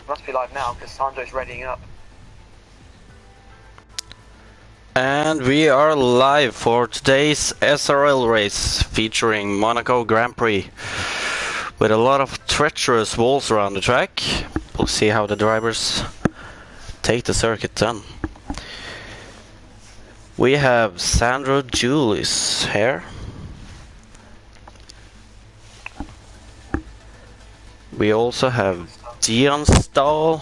Must be live now because Sondre's readying up. And we are live for today's SRL race featuring Monaco Grand Prix with a lot of treacherous walls around the track. We'll see how the drivers take the circuit then. We have Sondre Sorhaug here. We also have Dion Stahl,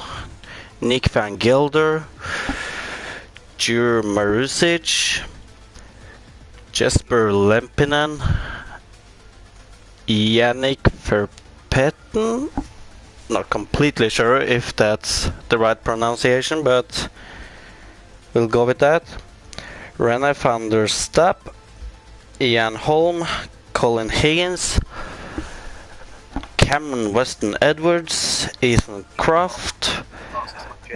Nick van Gelder, Jur Marusic, Jesper Lempinen, Yannick Verpetten. Not completely sure if that's the right pronunciation, but we'll go with that. Rene van der Stapp, Ian Holm, Colin Higgins, Cameron Weston Edwards, Ethan Croft,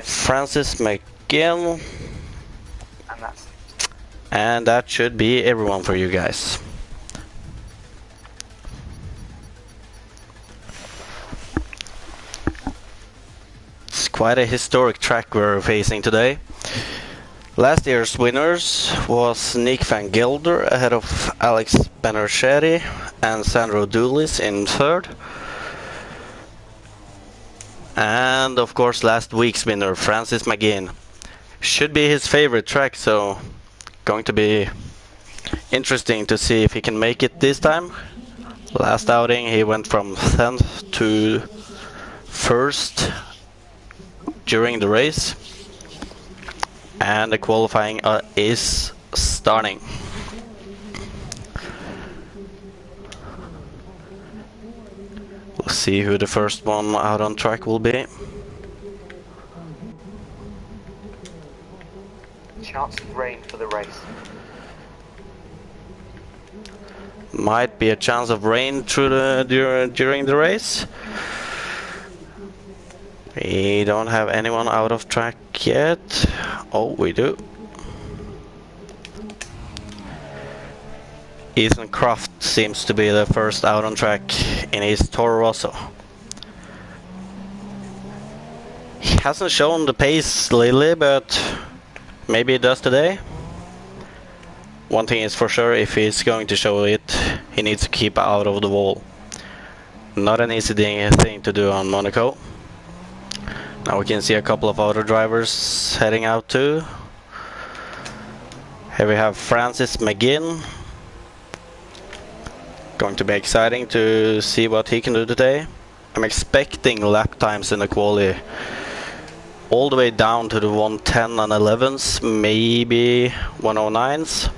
Francis McGill, and that should be everyone for you guys. It's quite a historic track we're facing today. Last year's winners was Nick van Gelder ahead of Alex Benerchetti and Sandro Dulis in third. And of course last week's winner, Francis McGinn. Should be his favorite track, so going to be interesting to see if he can make it this time. Last outing he went from 10th to 1st during the race. And the qualifying is starting. We'll see who the first one out on track will be. Chance of rain for the race. Might be a chance of rain through during the race. We don't have anyone out of track yet. Oh, we do. Ethan Croft seems to be the first out on track in his Toro Rosso. He hasn't shown the pace lately, but maybe he does today. One thing is for sure, if he's going to show it, he needs to keep out of the wall. Not an easy thing to do on Monaco. Now we can see a couple of other drivers heading out too. Here we have Francis McGinn. Going to be exciting to see what he can do today. I'm expecting lap times in the quali all the way down to the 110 and 11s, maybe 109s.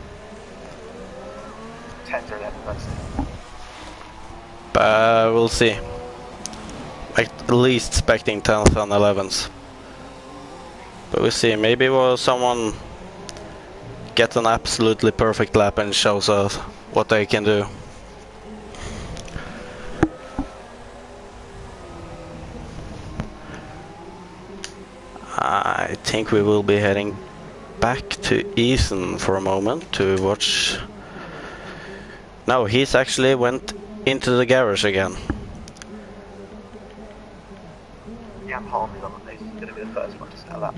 10s or 11s. But we'll see. At least expecting 10th and 11s. But we'll see, maybe someone gets an absolutely perfect lap and shows us what they can do. I think we will be heading back to Ethan for a moment to watch. No, he's actually went into the garage again. Ian Holm is on the pace. He's going to be the first one to set a lap.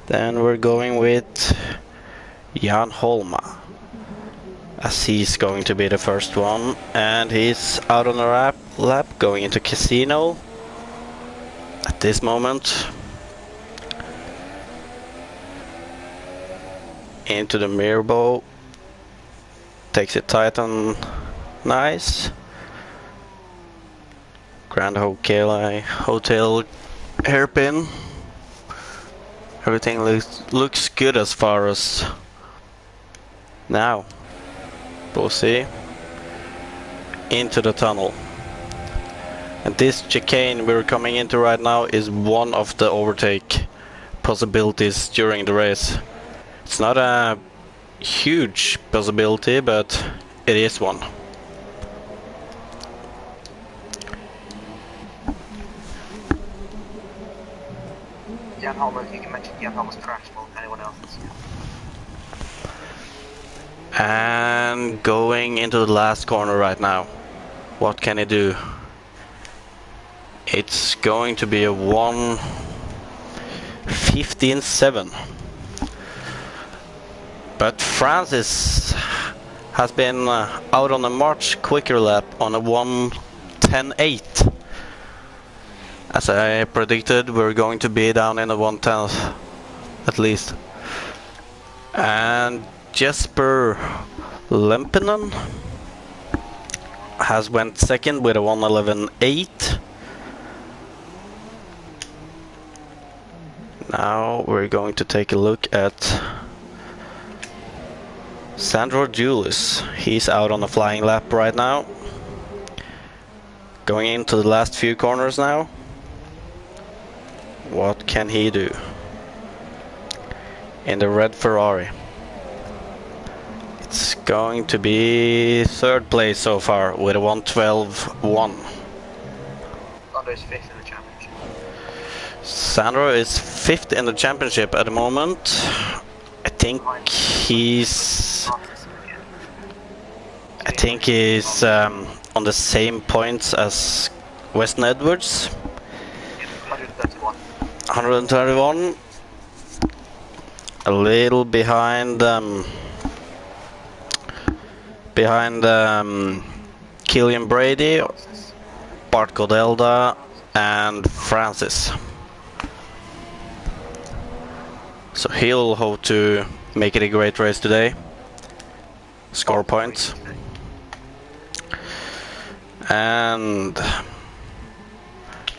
Then we're going with Jan Holma, as he's going to be the first one, and he's out on a lap going into Casino at this moment. Into the Mirbo, takes it tight and nice. Grand Hotel hairpin. Everything looks good as far as now. We'll see. Into the tunnel. And this chicane we're coming into right now is one of the overtake possibilities during the race. It's not a huge possibility, but it is one. Jan Holm, you can mention Jan Holm's crashed more than anyone else's. And going into the last corner right now. What can he do? It's going to be a 1:15.7. But Francis has been out on a much quicker lap on a 1:10.8. As I predicted, we're going to be down in the 1:10 at least. And Jesper Lempinen has went second with a 1:11.8. Now we're going to take a look at Sondre Sorhaug. He's out on a flying lap right now. Going into the last few corners now. What can he do? In the red Ferrari. It's going to be third place so far with a 1:12.1. Sondre is fifth in the championship. Sondre is fifth in the championship at the moment. I think he's on the same points as Weston Edwards. 131. 131. A little behind Killian Brady, Bart Godelda and Francis. So he'll hope to make it a great race today. Score points. And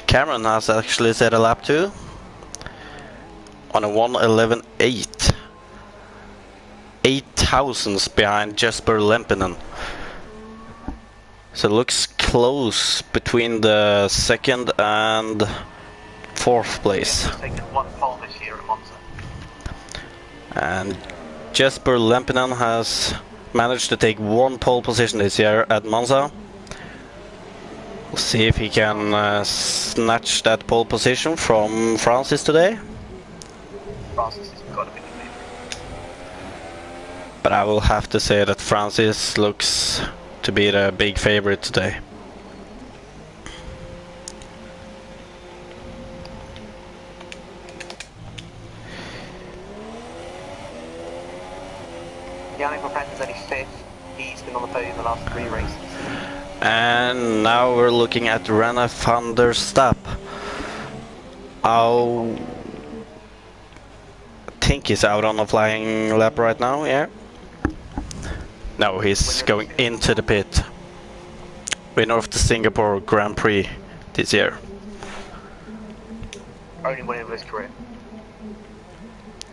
Cameron has actually set a lap too on a 1:11.8. 8 thousandths behind Jesper Lempinen. So it looks close between the second and fourth place. Taken one pole this year at Monza. And Jesper Lempinen has managed to take one pole position this year at Monza. We'll see if he can snatch that pole position from Francis today. Francis has got to be the leader. But I will have to say that Francis looks to be the big favorite today. Yannick Verpenten's only fifth. He's been on the podium the last 3 races. And now we're looking at Rene van der Stap. I think he's out on a flying lap right now, yeah. No, he's going into the pit. Winner of the Singapore Grand Prix this year. Only winner of his career.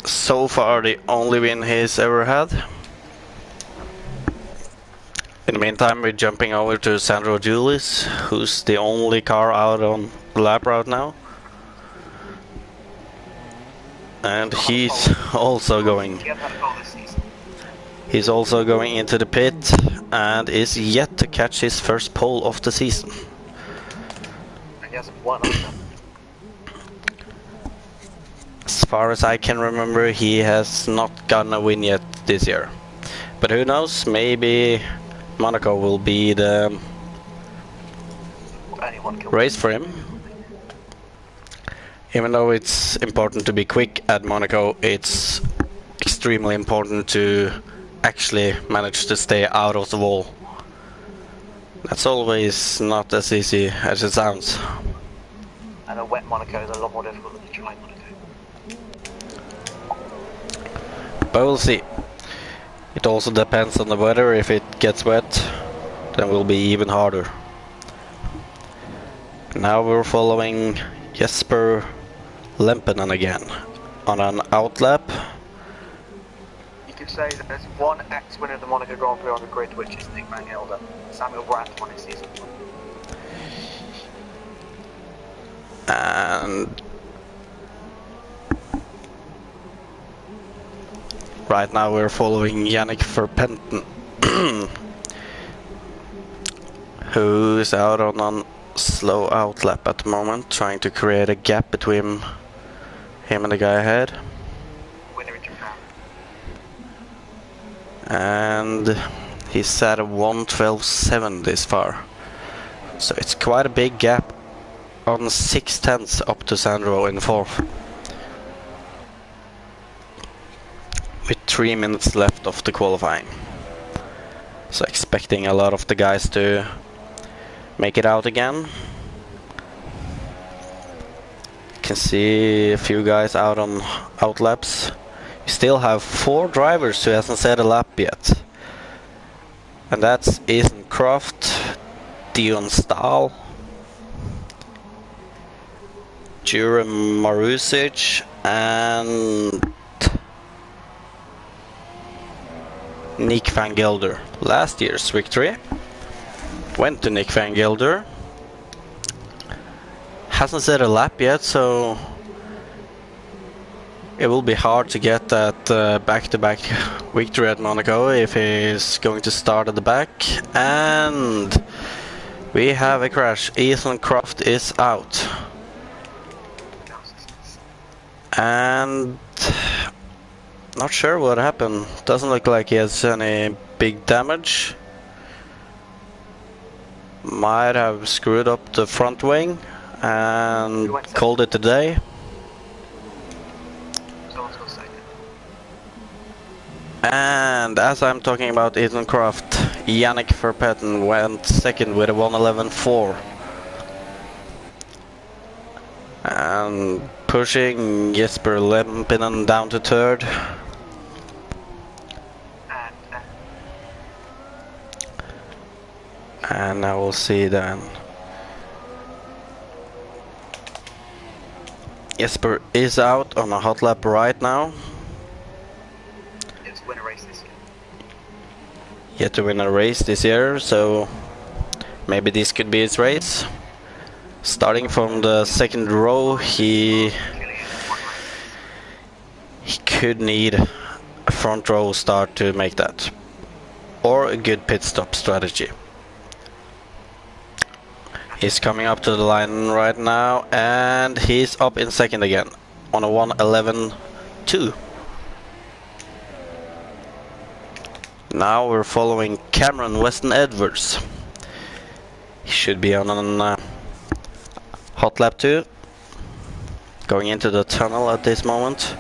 So far the only win he's ever had. In the meantime, we're jumping over to Sondre Sorhaug, who's the only car out on the lap right now. And he's also going. He hasn't had a pole this season. He's also going into the pit and is yet to catch his first pole of the season. And he hasn't won either. As far as I can remember, he has not gotten a win yet this year. But who knows, maybe Monaco will be the Anyone can race for him. Even though it's important to be quick at Monaco, it's extremely important to actually manage to stay out of the wall. That's always not as easy as it sounds. And a wet Monaco is a lot more difficult than a dry Monaco. But we'll see. It also depends on the weather. If it gets wet, then it will be even harder. Now we're following Jesper Lempinen again on an outlap. You could say that there's one ex-winner of the Monaco Grand Prix on the grid, which is Nick Van Gelder. Samuel Brandt won his season. And right now we're following Yannick Verpenten, who's out on a slow outlap at the moment, trying to create a gap between him and the guy ahead. Winner in Japan. And he's at a 1:12.7 this far, so it's quite a big gap on 6/10 up to Sandro in 4th. With 3 minutes left of the qualifying. So expecting a lot of the guys to make it out again. You can see a few guys out on outlaps. We still have 4 drivers who hasn't set a lap yet. And that's Ethan Croft, Dion Stahl, Jure Marusic, and Nick van Gelder. Last year's victory went to Nick van Gelder. Hasn't set a lap yet, so it will be hard to get that back-to-back victory at Monaco if he's going to start at the back. And we have a crash. Ethan Croft is out. And not sure what happened. Doesn't look like he has any big damage. Might have screwed up the front wing and called it a day. And as I'm talking about Ethan Croft, Yannick Verpetten went second with a 1:11.4. And pushing Jesper Lempinen down to 3rd. And now we'll see then. Jesper is out on a hot lap right now. It's win a race this year. Yet to win a race this year, so maybe this could be his race. Starting from the 2nd row, he could need a front row start to make that. Or a good pit stop strategy. He's coming up to the line right now, and he's up in 2nd again on a 1:11.2. Now we're following Cameron Weston Edwards. He should be on a hot lap 2. Going into the tunnel at this moment.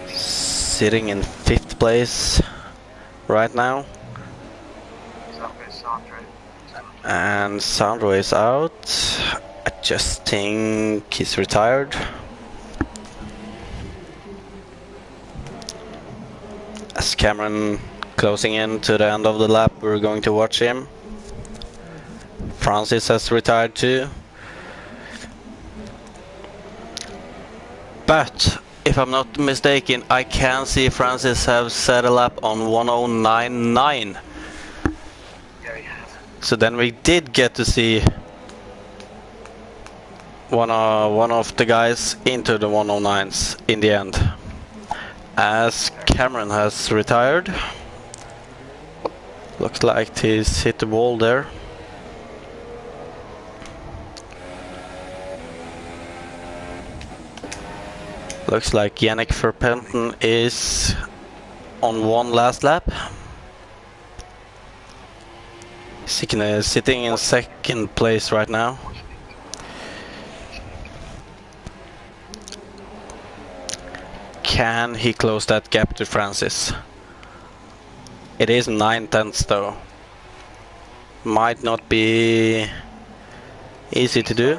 Sitting in 5th place right now. And Sondre is out. I just think he's retired. As Cameron closing in to the end of the lap, we're going to watch him. Francis has retired too. But if I'm not mistaken, I can see Francis have set a lap on 1:09.9. So then we did get to see one of the guys into the 109s in the end. As Cameron has retired. Looks like he's hit the wall there. Looks like Yannick Verpetten is on one last lap. Sitting in 2nd place right now. Can he close that gap to Francis? It is 9/10 though. Might not be easy to do.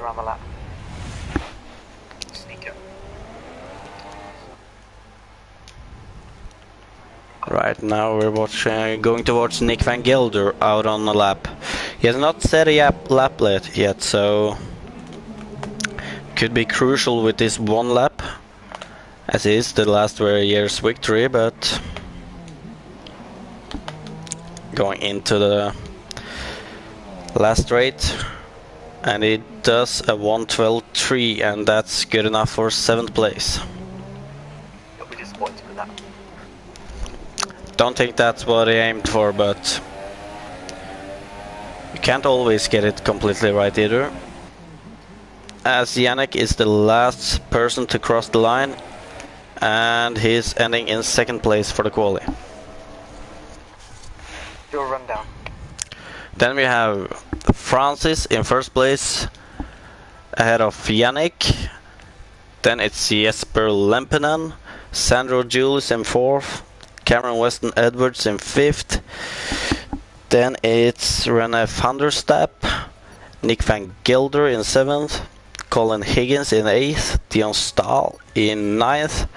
Right now we're going to watch Nick van Gelder out on the lap. He has not set a lap yet, so could be crucial with this one lap, as is the last year's victory, but going into the last straight, and it does a 1:12.3, and that's good enough for 7th place. You'll be disappointed with that. Don't think that's what he aimed for, but you can't always get it completely right either. As Yannick is the last person to cross the line, and he's ending in 2nd place for the quali. Do a rundown. Then we have Francis in first place, ahead of Yannick. Then it's Jesper Lempinen, Sandro Julius in fourth, Cameron Weston Edwards in fifth. Then it's René van der Stapp, Nick van Gelder in seventh, Colin Higgins in eighth, Dion Stahl in ninth,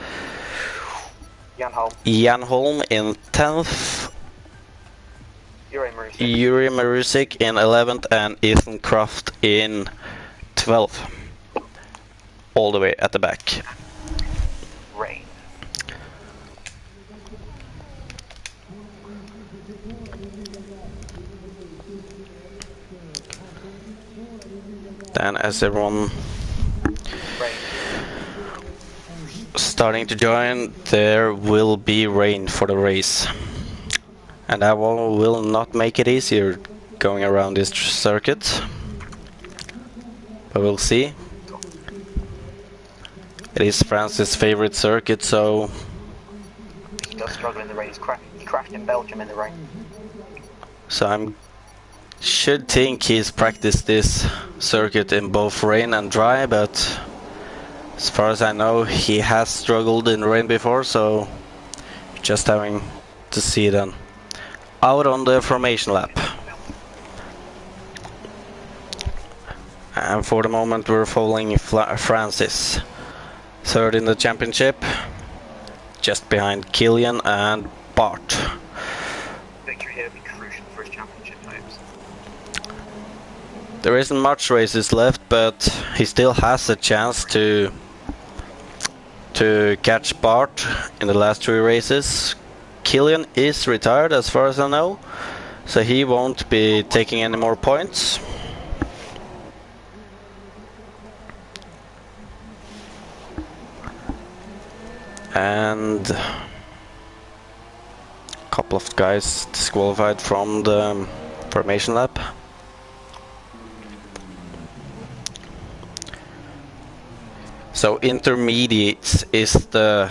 Jan Holm in 10th, Yuri Marusik in 11th, and Ethan Croft in 12th. All the way at the back. Rain. Then as everyone starting to join, there will be rain for the race, and that will not make it easier going around this circuit, but we'll see. It is France's favorite circuit, so he does struggle in the rain. He crashed in Belgium in the rain, so I'm should think he's practiced this circuit in both rain and dry, but as far as I know, he has struggled in rain before, so just having to see then. Out on the formation lap. And for the moment we're following Francis. Third in the championship, just behind Killian and Bart. Victory here would be crucial for his championship hopes. There isn't much races left, but he still has a chance to catch Bart in the last 3 races. Killian is retired as far as I know, so he won't be taking any more points. And a couple of guys disqualified from the formation lap. So intermediates is the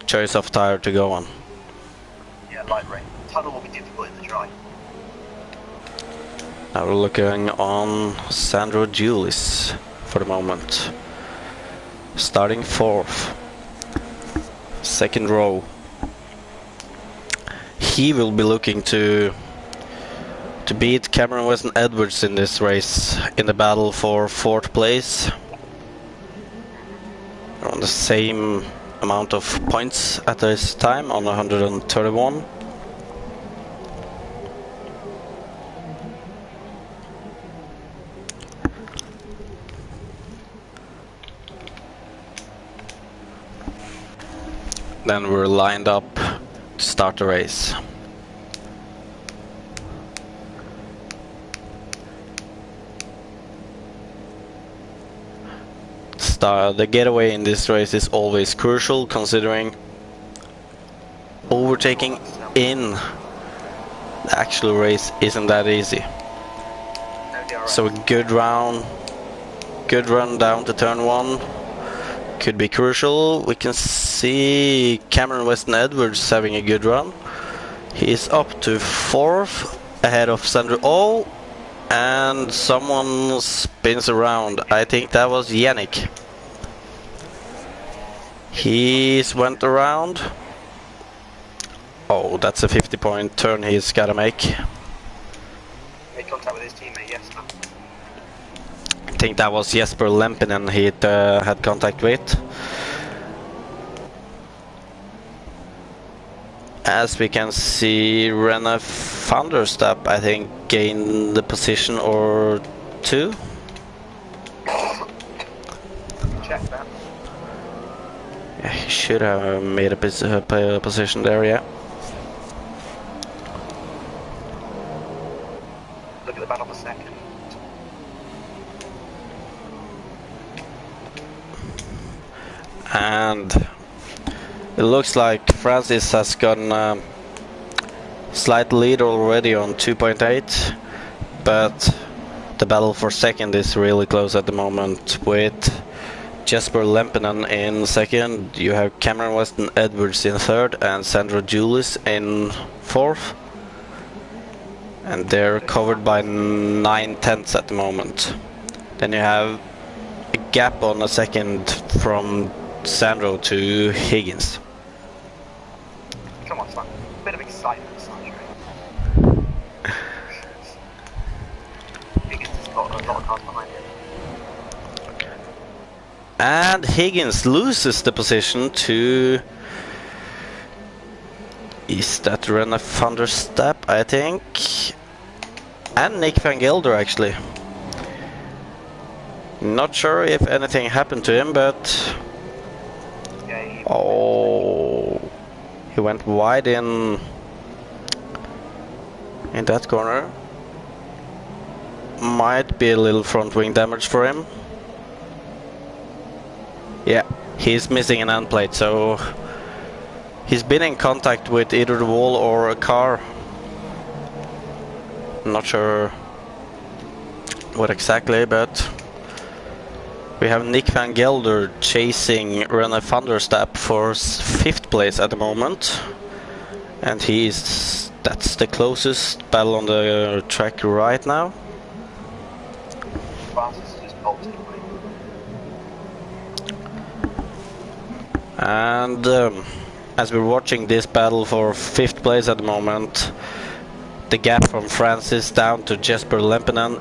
choice of tire to go on. Yeah, light rain. Tunnel will be difficult in the dry. Now we're looking on Sandro Julius for the moment. Starting 4th. Second row. He will be looking to beat Cameron Weston Edwards in this race in the battle for 4th place. On the same amount of points at this time, on 131. Then we're lined up to start the race. The getaway in this race is always crucial, considering overtaking in the actual race isn't that easy. So a good run down to turn 1 could be crucial. We can see Cameron Weston Edwards having a good run. He is up to 4th, ahead of Sandro. Oh, and someone spins around. I think that was Yannick. He's went around. Oh, that's a 50-point turn he's gotta make. Made contact with his teammate, yes. I think that was Jesper Lempinen he had contact with. As we can see, René van der Stapp, I think, gained the position or 2. Check that. Yeah, he should have made a position there, yeah. Look at the battle for second. And it looks like Francis has gotten a slight lead already on 2.8, but the battle for second is really close at the moment, with Jesper Lempinen in second. You have Cameron Weston Edwards in third and Sandro Julius in 4th. and they're covered by 9/10 at the moment. Then you have a gap on a second from Sandro to Higgins. Come on, son. A bit of excitement, Sondre. Higgins has got a lot of cars behind him. And Higgins loses the position to... Is that René van der Stap, I think? And Nick van Gelder, actually. Not sure if anything happened to him, but... Yeah, Oh... He went wide in that corner. Might be a little front wing damage for him. Yeah, he's missing an end plate, so he's been in contact with either the wall or a car. Not sure what exactly, but we have Nick van Gelder chasing René van der Stap for 5th place at the moment, and that's the closest battle on the track right now. Francis is just bolting. And as we're watching this battle for 5th place at the moment, the gap from Francis down to Jesper Lempinen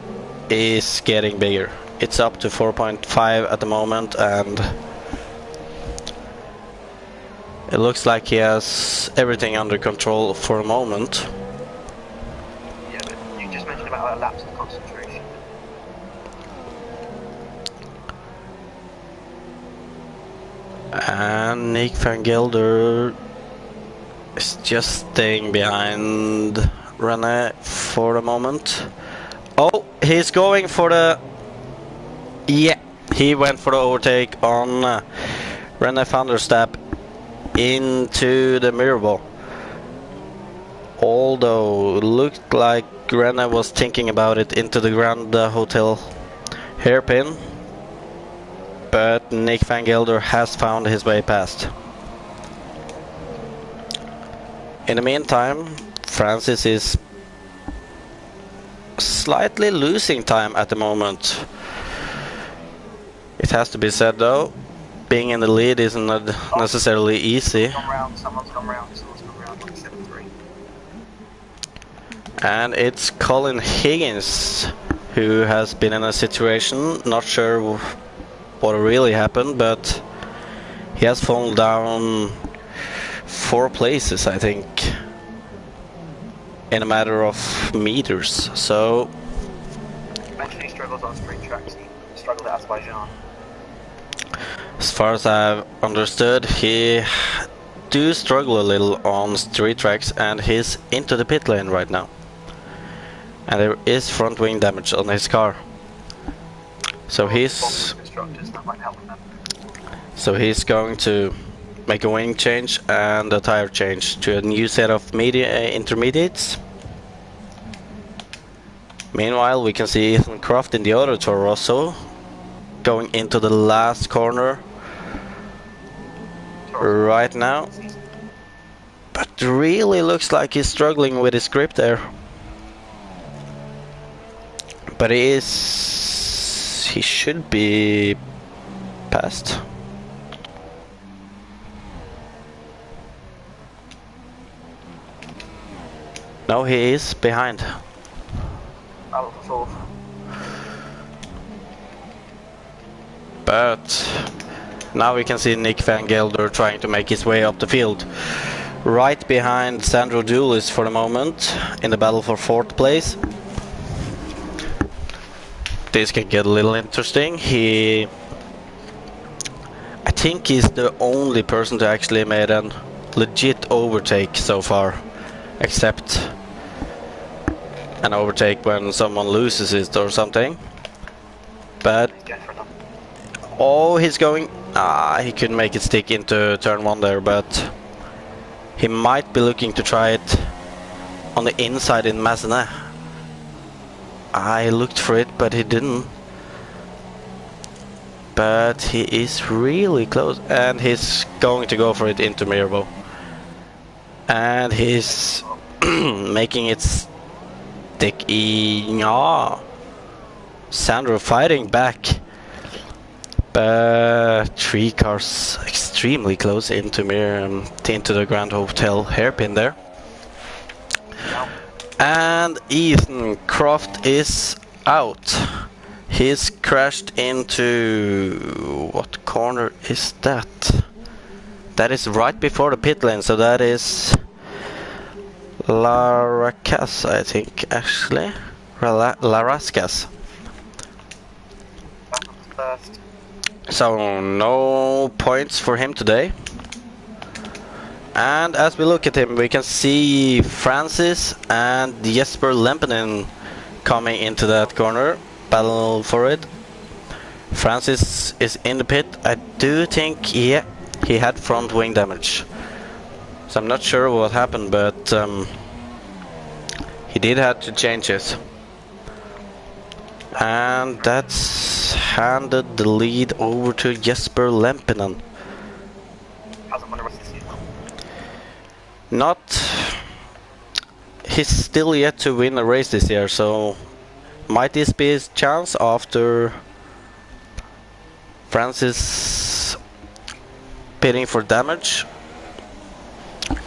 is getting bigger. It's up to 4.5 at the moment, and it looks like he has everything under control for a moment. Yeah, but you just mentioned about a lapse of concentration. And Nick van Gelder is just staying behind René for the moment. Oh, he's going for the... Yeah, he went for the overtake on René van der Stap into the mirror ball. Although it looked like René was thinking about it into the Grand Hotel hairpin. But Nick van Gelder has found his way past. In the meantime, Francis is slightly losing time at the moment. It has to be said though, being in the lead isn't necessarily easy. Someone's gone round, like 7-3. And it's Colin Higgins who has been in a situation, not sure what really happened, but he has fallen down 4 places, I think, in a matter of meters. So Mentioned he struggles on street tracks. He struggled at Azerbaijan. as far as I've understood, he do struggle a little on street tracks, and he's into the pit lane right now. And there is front wing damage on his car. So he's going to make a wing change and a tire change to a new set of intermediates. Meanwhile, we can see Ethan Croft in the Auto Toro Rosso going into the last corner right now. But really looks like he's struggling with his grip there. But he should be past. No, he is behind. But now we can see Nick van Gelder trying to make his way up the field. Right behind Sandro Dulis for the moment in the battle for 4th place. This can get a little interesting. I think he's the only person to actually made a legit overtake so far, except an overtake when someone loses it or something. But oh, he's going. He couldn't make it stick into turn 1 there, but he might be looking to try it on the inside in Massenet. I looked for it, but he didn't. But he is really close, and he's going to go for it into Mirbo. And he's making it Ja. Sandro fighting back. But 3 cars extremely close into the Grand Hotel hairpin there. And Ethan Croft is out. He's crashed into... what corner is that? That is right before the pit lane, so that is Laracas, I think, actually. Larascas. So no points for him today. And as we look at him, we can see Francis and Jesper Lempinen coming into that corner. Battle for it. Francis is in the pit. I do think he had front wing damage. So I'm not sure what happened, but he did have to change it. And that's handed the lead over to Jesper Lempinen. He's still yet to win a race this year, so might this be his chance after Francis pitting for damage?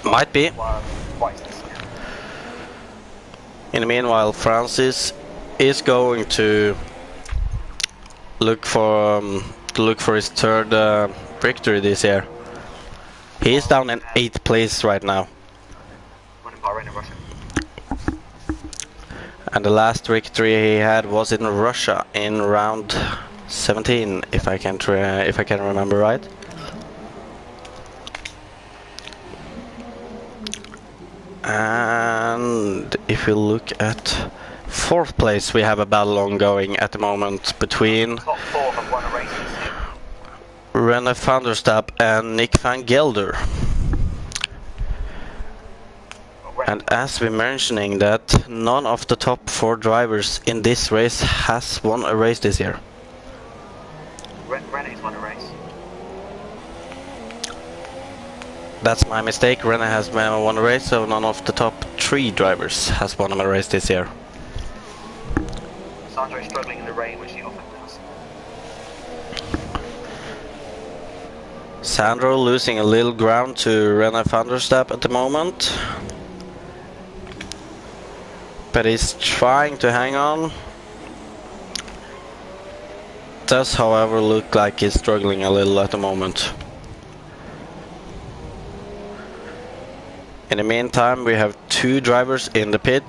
Might be. In the meanwhile, Francis is going to look for his third victory this year. He is down in 8th place right now. And the last victory he had was in Russia in round 17, if I can remember right. And if we look at 4th place, we have a battle ongoing at the moment between René van der Stap and Nick van Gelder. And as we're mentioning that, none of the top 4 drivers in this race has won a race this year. René's won a race. That's my mistake. René has won a race, so none of the top 3 drivers has won a race this year. Sondre is struggling in the rain, which he often does. Sandro losing a little ground to René van der Stap at the moment. But he's trying to hang on. Does, however, look like he's struggling a little at the moment. In the meantime, we have 2 drivers in the pit.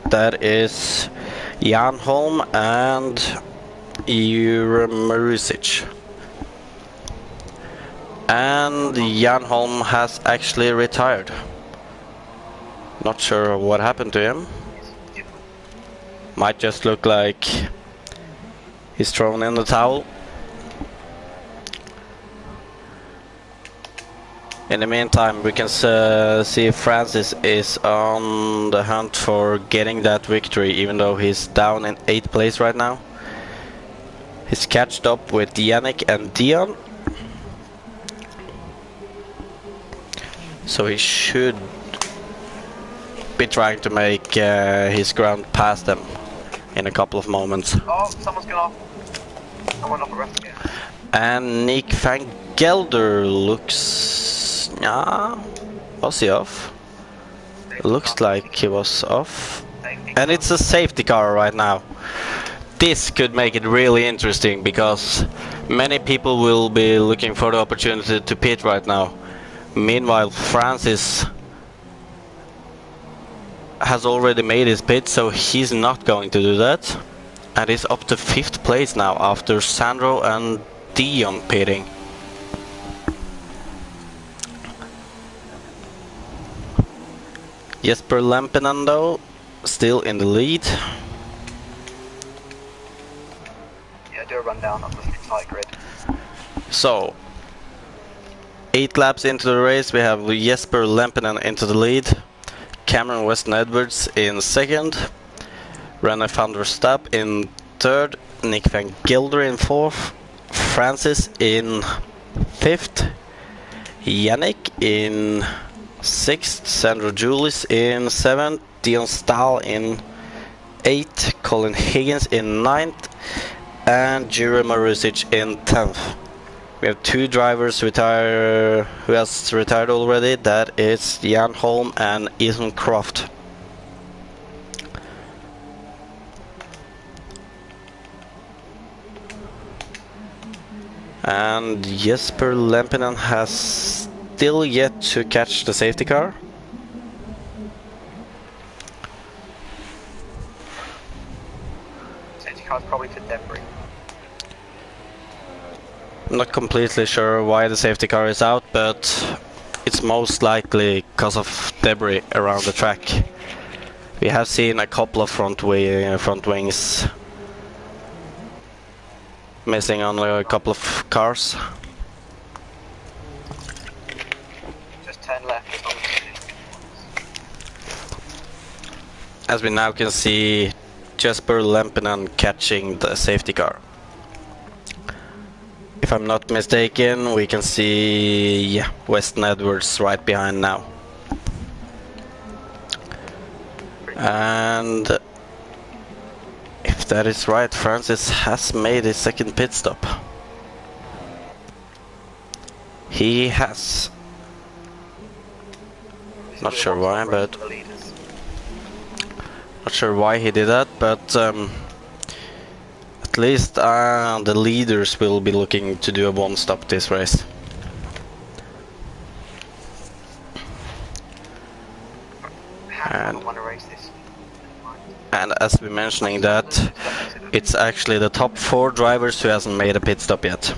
That is Jan Holm and Jure Marusic. And Jan Holm has actually retired. Not sure what happened to him. Might just look like he's thrown in the towel. In the meantime, we can see Francis is on the hunt for getting that victory, even though he's down in 8th place right now. He's catched up with Yannick and Dion. So he should be trying to make his ground past them in a couple of moments. Oh, someone's gone off. Someone off the rest again. And Nick van Gelder looks... was he off? Looks like he was off. And it's a safety car right now. This could make it really interesting, because many people will be looking for the opportunity to pit right now. Meanwhile, Francis has already made his pit, so he's not going to do that. And he's up to 5th place now after Sandro and Dion pitting. Jesper Lempinen though, still in the lead. Yeah, do a rundown of the side grid. So, 8 laps into the race, we have Jesper Lempinen into the lead. Cameron Weston Edwards in 2nd. René van der Stap in 3rd. Nick van Gelder in 4th. Francis in 5th. Yannick in 6th. Sandro Julis in 7th. Dion Stahl in 8th, Colin Higgins in 9th, and Jure Marusic in 10th. We have 2 drivers who has retired already. That is Jan Holm and Ethan Croft. And Jesper Lempinen has still yet to catch the safety car. Safety car's probably for debris. I'm not completely sure why the safety car is out, but it's most likely because of debris around the track. We have seen a couple of front wings missing on a couple of cars. Just turn left. As we now can see Jesper Lempinen catching the safety car. If I'm not mistaken, we can see Weston Edwards right behind now. And if that is right, Francis has made his second pit stop. He has. Not sure why, but not sure why he did that, but at least the leaders will be looking to do a one stop this race. And as we're mentioning that, it's actually the top 4 drivers who hasn't made a pit stop yet.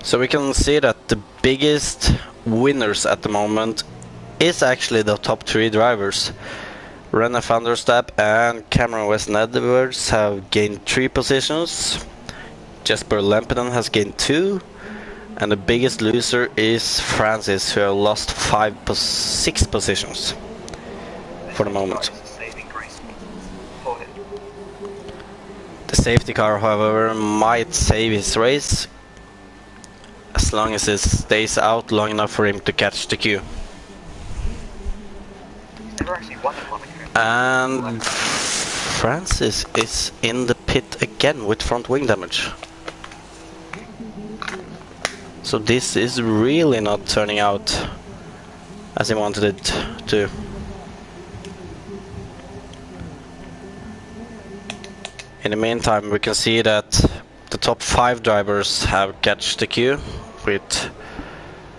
So we can see that the biggest winners at the moment is actually the top 3 drivers. Rene van der Stapp and Cameron Weston Edwards have gained 3 positions. Jesper Lempinen has gained 2. And the biggest loser is Francis, who have lost 6 positions for the moment. The safety car, however, might save his race as long as it stays out long enough for him to catch the queue. And Francis is in the pit again with front wing damage. So this is really not turning out as he wanted it to. In the meantime, we can see that the top 5 drivers have catched the queue, with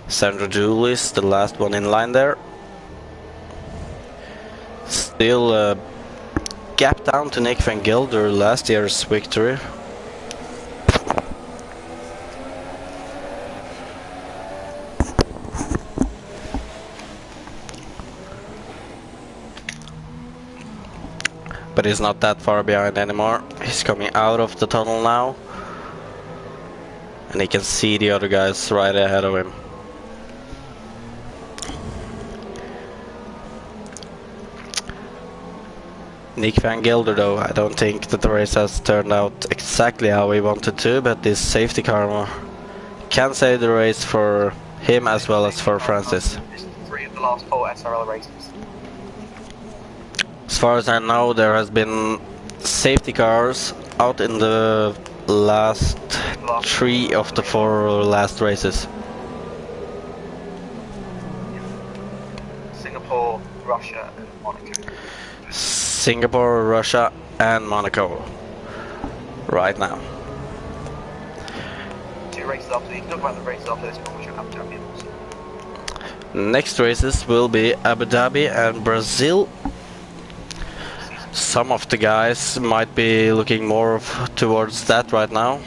Sandra Julis, the last one in line there. Still a gap down to Nick van Gelder, last year's victory. But he's not that far behind anymore. He's coming out of the tunnel now. And he can see the other guys right ahead of him. Nick van Gelder, though, I don't think that the race has turned out exactly how we wanted to, but this safety car can save the race for him as well as for Francis. 3 of the last 4 SRL races. As far as I know, there has been safety cars out in the last 3 of the 4 last races. Singapore, Russia and Monaco. Singapore, Russia and Monaco right now. 2 races after, you can talk about the races after this one, which will have champions. Next races will be Abu Dhabi and Brazil. Some of the guys might be looking more towards that right now.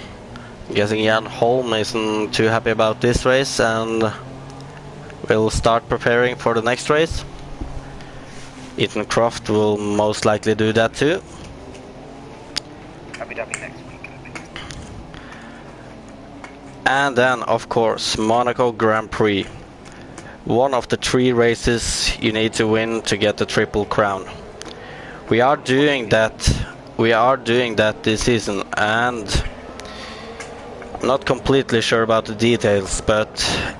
I'm guessing Jan Holm isn't too happy about this race and will start preparing for the next race. Ethan Croft will most likely do that too. Abu Dhabi next week, I think. And then, of course, Monaco Grand Prix. One of the 3 races you need to win to get the Triple Crown. We are doing that this season, and I'm not completely sure about the details, but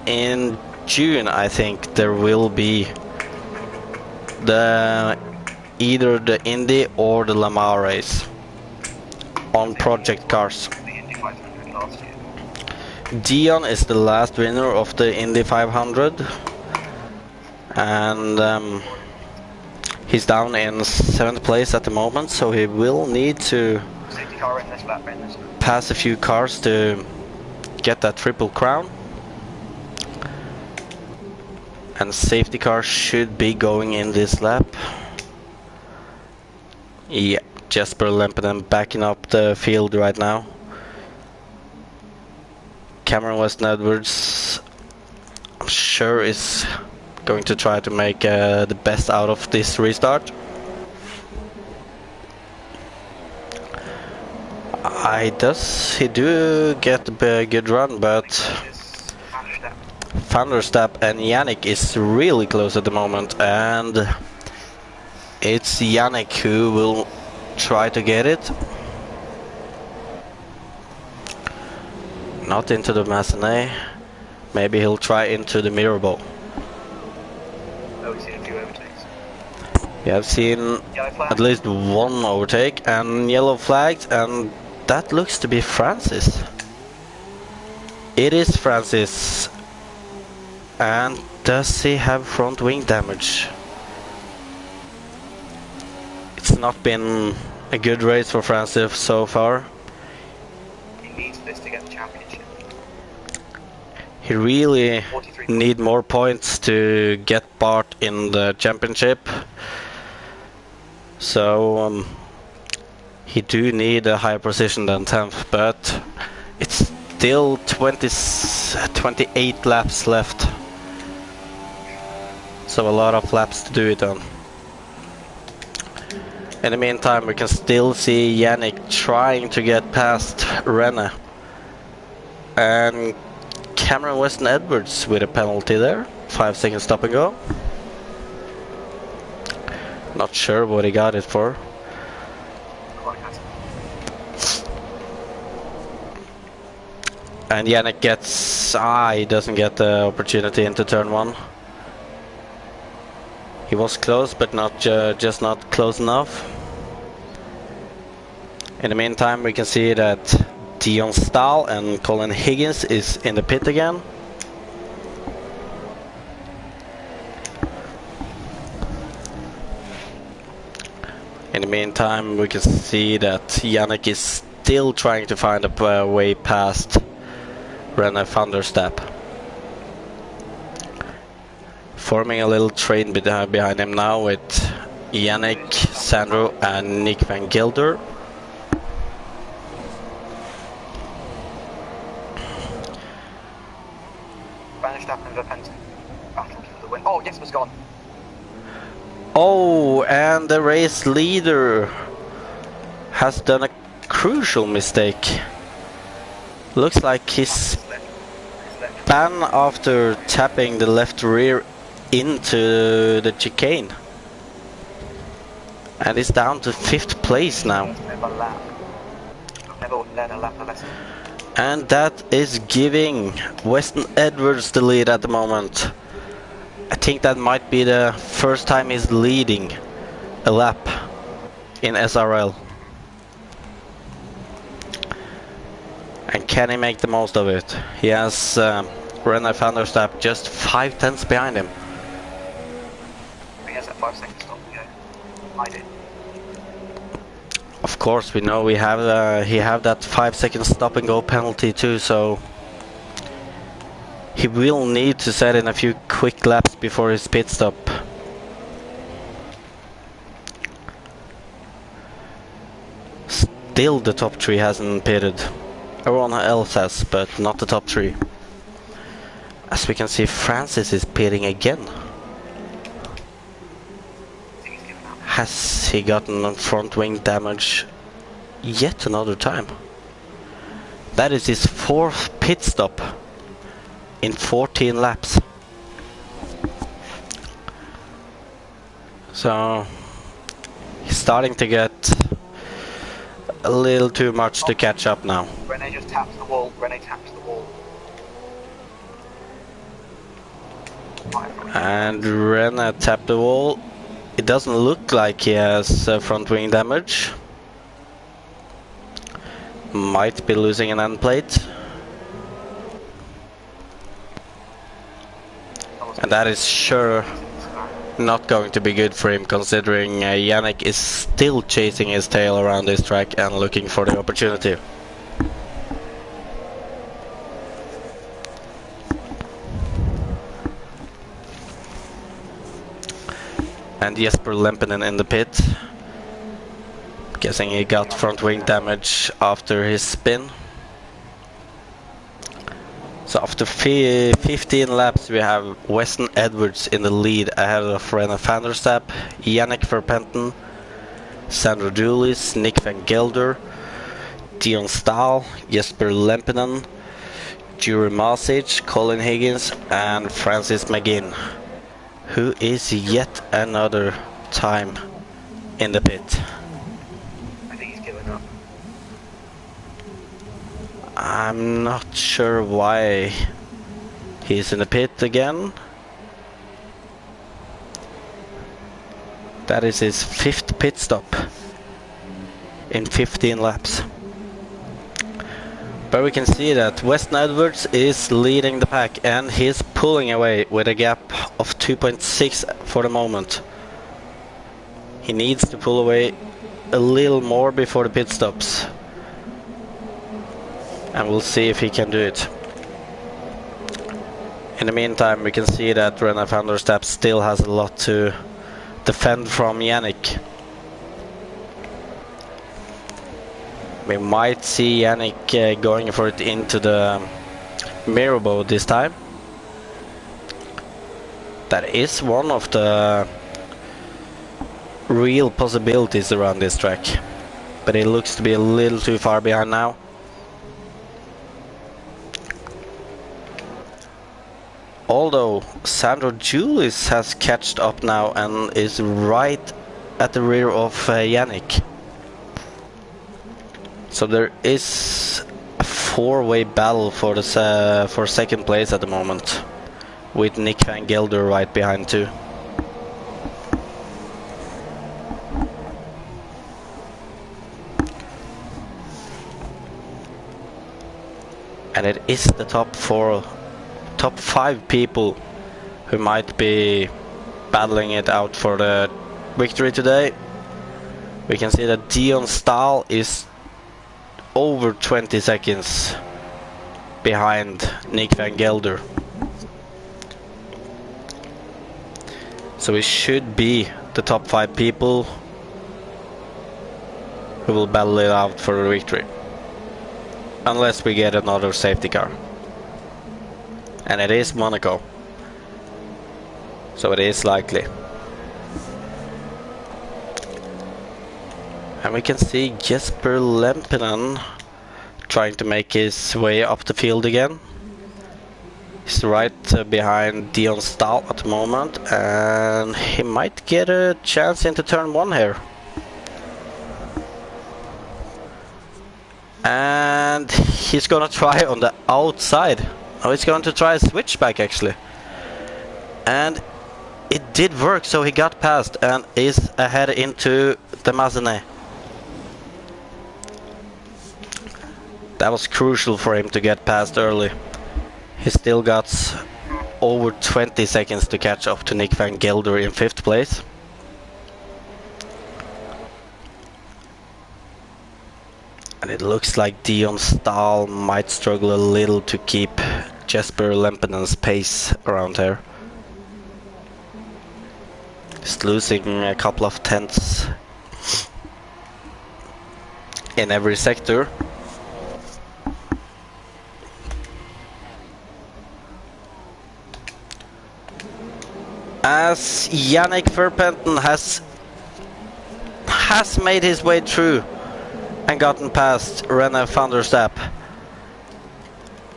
in June, I think there will be either the Indy or the Le Mans race on project cars. The Indy 500 last year. Dion is the last winner of the Indy 500, and he's down in 7th place at the moment, so he will need to Safety car in this lap, pass a few cars to get that triple crown. And safety car should be going in this lap. Yeah, Jesper Lempinen backing up the field right now. Cameron Weston Edwards, I'm sure, is going to try to make the best out of this restart. He do get a good run, but Van der Stapp and Yannick is really close at the moment, and it's Yannick who will try to get it. Not into the Massenet. Maybe he'll try into the mirror ball. Oh, we've seen a few overtakes. We have seen at least one overtake and yellow flags, and that looks to be Francis. It is Francis. And does he have front wing damage? It's not been a good race for Francis so far. He needs this to get the championship. He really need more points to get part in the championship. So he do need a higher position than 10th, but it's still 28 laps left. So a lot of laps to do it on. In the meantime, we can still see Yannick trying to get past Renne. And Cameron Weston Edwards with a penalty there. 5 seconds stop and go. Not sure what he got it for. And Yannick gets... he doesn't get the opportunity into turn 1. He was close, but not just not close enough. In the meantime, we can see that Dion Stahl and Colin Higgins is in the pit again. In the meantime, we can see that Yannick is still trying to find a way past Renne van der Stapp. Forming a little train behind him now with Yannick, Sandro and Nick van Gelder. Van der Stappen and Verpensen battled for the win. Oh, yes, was gone. Oh, and the race leader has done a crucial mistake. Looks like he spun after tapping the left rear into the chicane, and is down to 5th place now. And that is giving Weston Edwards the lead at the moment. I think that might be the first time he's leading a lap in SRL. And can he make the most of it? He has Renne van der Stapp just 5 tenths behind him. He has that 5 seconds stop to go. I did. Of course, we know he have that 5 second stop and go penalty too, so he will need to set in a few quick laps before his pit stop. Still the top 3 hasn't pitted. Everyone else has, but not the top 3. As we can see, Francis is pitting again. Has he gotten front wing damage yet another time? That is his 4th pit stop in 14 laps. So he's starting to get a little too much to catch up now. Renne just taps the wall. Renne taps the wall. 5. And Renna tapped the wall. It doesn't look like he has front wing damage. Might be losing an end plate. And that is sure not going to be good for him, considering Yannick is still chasing his tail around this track and looking for the opportunity. And Jesper Lempinen in the pit. Guessing he got front wing damage after his spin. So after 15 laps we have Weston Edwards in the lead ahead of Renna van der Stap, Yannick Verpenten, Sandro Julis, Nick van Gelder, Dion Stahl, Jesper Lempinen, Juri Masic, Colin Higgins and Francis McGinn, who is yet another time in the pit. I think he's giving up. I'm not sure why he's in the pit again. That is his 5th pit stop in 15 laps. But we can see that Weston Edwards is leading the pack and he's pulling away with a gap of 2.6 for the moment. He needs to pull away a little more before the pit stops. And we'll see if he can do it. In the meantime, we can see that Renna van der Stap still has a lot to defend from Yannick. We might see Yannick going for it into the mirror boat this time. That is one of the real possibilities around this track. But it looks to be a little too far behind now. Although Sandro Julis has catched up now and is right at the rear of Yannick. So there is a 4-way battle for the for second place at the moment, with Nick van Gelder right behind too. And it is the top 5 people who might be battling it out for the victory today. We can see that Dion Stahl is over 20 seconds behind Nick van Gelder. So it should be the top 5 people who will battle it out for the victory. Unless we get another safety car. And it is Monaco, so it is likely. And we can see Jesper Lempinen trying to make his way up the field again. He's right behind Dion Stahl at the moment, and he might get a chance into turn 1 here. And he's gonna try on the outside. Oh, he's going to try a switchback actually. And it did work, so he got past and is ahead into the Mazeney. That was crucial for him to get past early. He still got over 20 seconds to catch up to Nick van Gelder in 5th place. And it looks like Dion Stahl might struggle a little to keep Jesper Lempinen's pace around here. Just losing a couple of tenths in every sector. As Yannick Verpenten has made his way through and gotten past Renna van der Stap.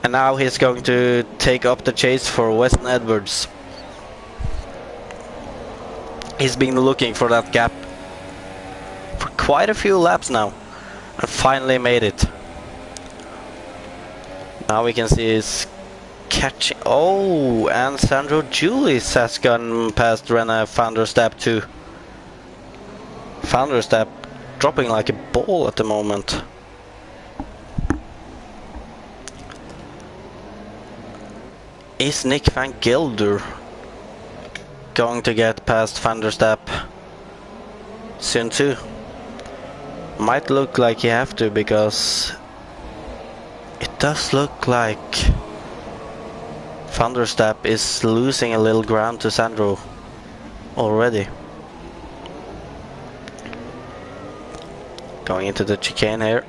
And now he's going to take up the chase for Weston Edwards. He's been looking for that gap for quite a few laps now and finally made it. Now we can see he's catching. Oh, and Sandro Julis has gone past Rene van der Stap too. Van der Stap dropping like a ball at the moment. Is Nick van Gelder going to get past Van der Stap soon too? Might look like you have to, because it does look like Van der Stap is losing a little ground to Sandro already. Going into the chicane here.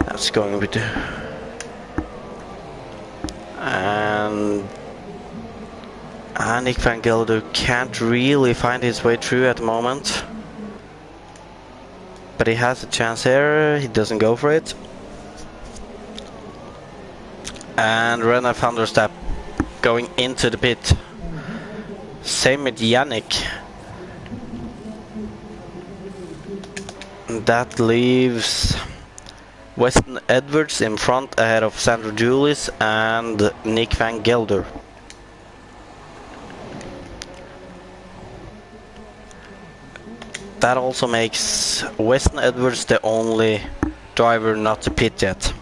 That's going with the... And Nick van Gelder can't really find his way through at the moment. But he has a chance here, he doesn't go for it. And Rene van der Stap going into the pit. Same with Yannick. That leaves Weston Edwards in front ahead of Sandro Julis and Nick van Gelder. That also makes Weston Edwards the only driver not to pit yet.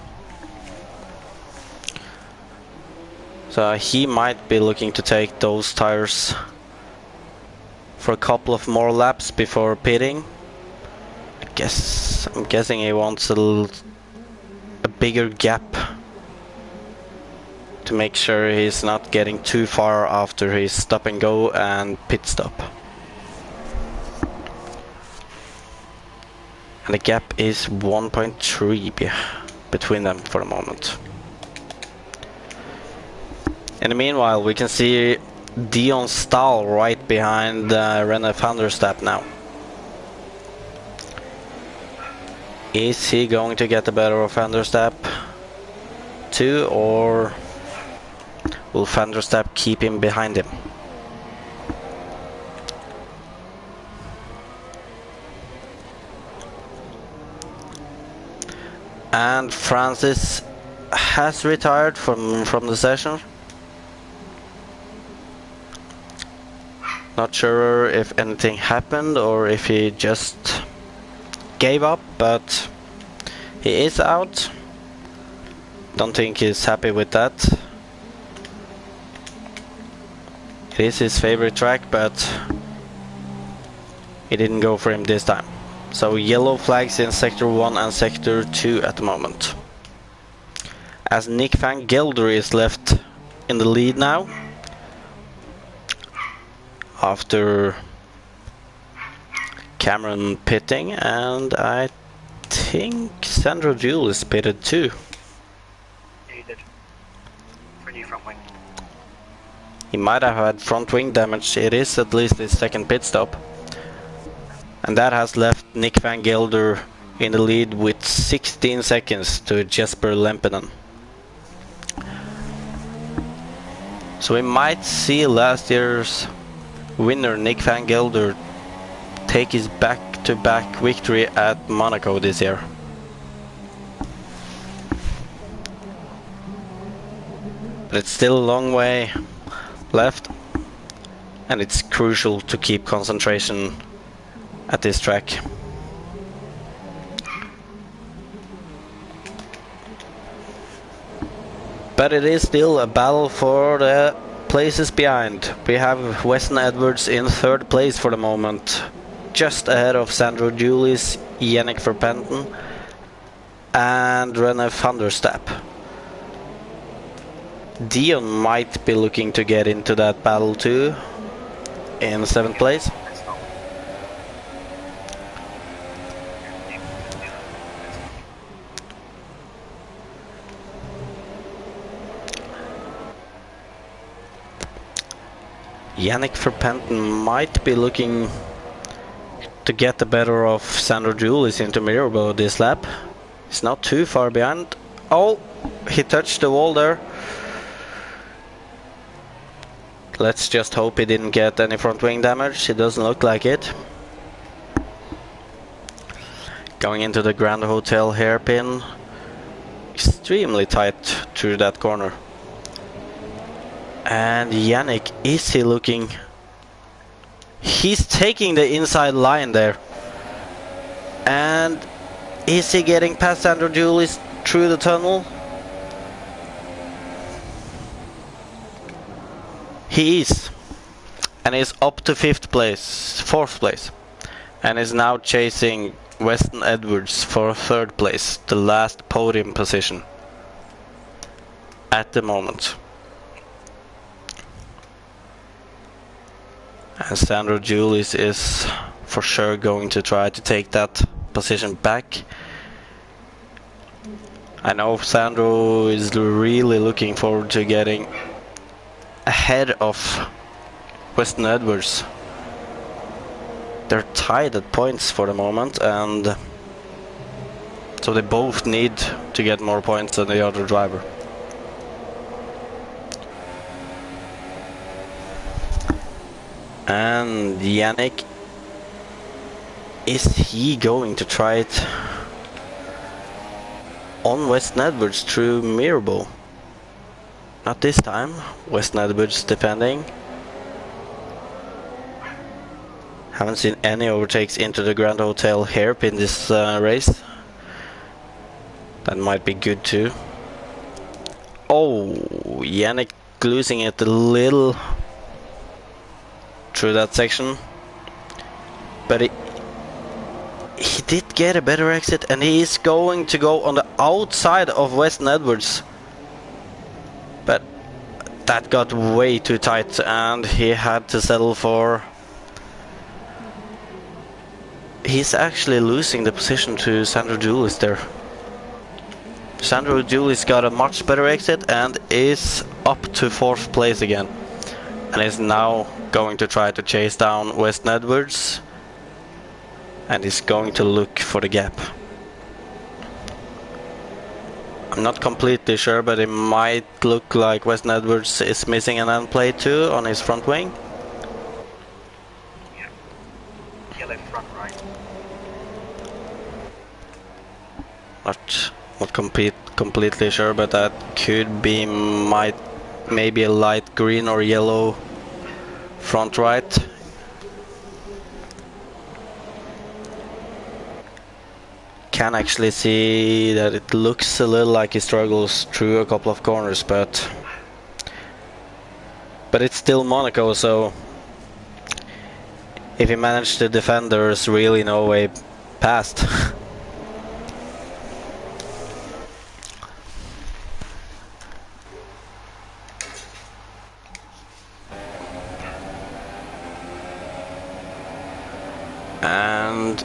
So he might be looking to take those tires for a couple of more laps before pitting. I'm guessing he wants a bigger gap to make sure he's not getting too far after his stop and go and pit stop. And the gap is 1.3 between them for the moment. In the meanwhile, we can see Dion Stahl right behind Rene van der Stap now. Is he going to get the better of Van der Stap too, or will Van der Stap keep him behind him? And Francis has retired from the session. Not sure if anything happened or if he just gave up, but he is out. Don't think he's happy with that. It is his favorite track, but it didn't go for him this time. So yellow flags in sector 1 and sector 2 at the moment. As Nick van Gelder is left in the lead now, after Cameron pitting, and I think Sandro Julis pitted too. Yeah, he did. For new front wing. He might have had front wing damage. It is at least his second pit stop. And that has left Nick van Gelder in the lead with 16 seconds to Jesper Lempinen. So we might see last year's winner Nick van Gelder take his back-to-back victory at Monaco this year. But it's still a long way left, and it's crucial to keep concentration at this track. But it is still a battle for the places behind. We have Weston Edwards in third place for the moment, just ahead of Sandro Julis, Yannick Verpenten and Rene van der Stap. Dion might be looking to get into that battle too, in 7th place. Yannick Verpenten might be looking to get the better of Sandro Julis into Mirabo this lap. He's not too far behind. Oh, he touched the wall there. Let's just hope he didn't get any front wing damage. It doesn't look like it. Going into the Grand Hotel hairpin. extremely tight through that corner. And Yannick, is he looking? He's taking the inside line there. And is he getting past Sandro Julis through the tunnel? He is. And is up to 4th place. And is now chasing Weston Edwards for 3rd place, the last podium position at the moment. And Sandro Julis is for sure going to try to take that position back. I know Sandro is really looking forward to getting ahead of Weston Edwards. They're tied at points for the moment, and so they both need to get more points than the other driver. And Yannick, is he going to try it on Weston Edwards through Mirabo? Not this time. Weston Edwards defending. Haven't seen any overtakes into the Grand Hotel hairpin this race. That might be good too. Oh, Yannick losing it a little through that section. But he did get a better exit, and he is going to go on the outside of Weston Edwards. But that got way too tight, and he had to settle for... He's actually losing the position to Sandro Julis there. Sandro Julis got a much better exit and is up to 4th place again. And is now going to try to chase down Weston Edwards. And is going to look for the gap. I'm not completely sure, but it might look like Weston Edwards is missing an end plate too on his front wing. Yeah. Yellow front right. Not completely sure, but that could be maybe a light green or yellow front right. Can actually see that it looks a little like he struggles through a couple of corners, but it's still Monaco, so if he managed to defend, there's really no way past. And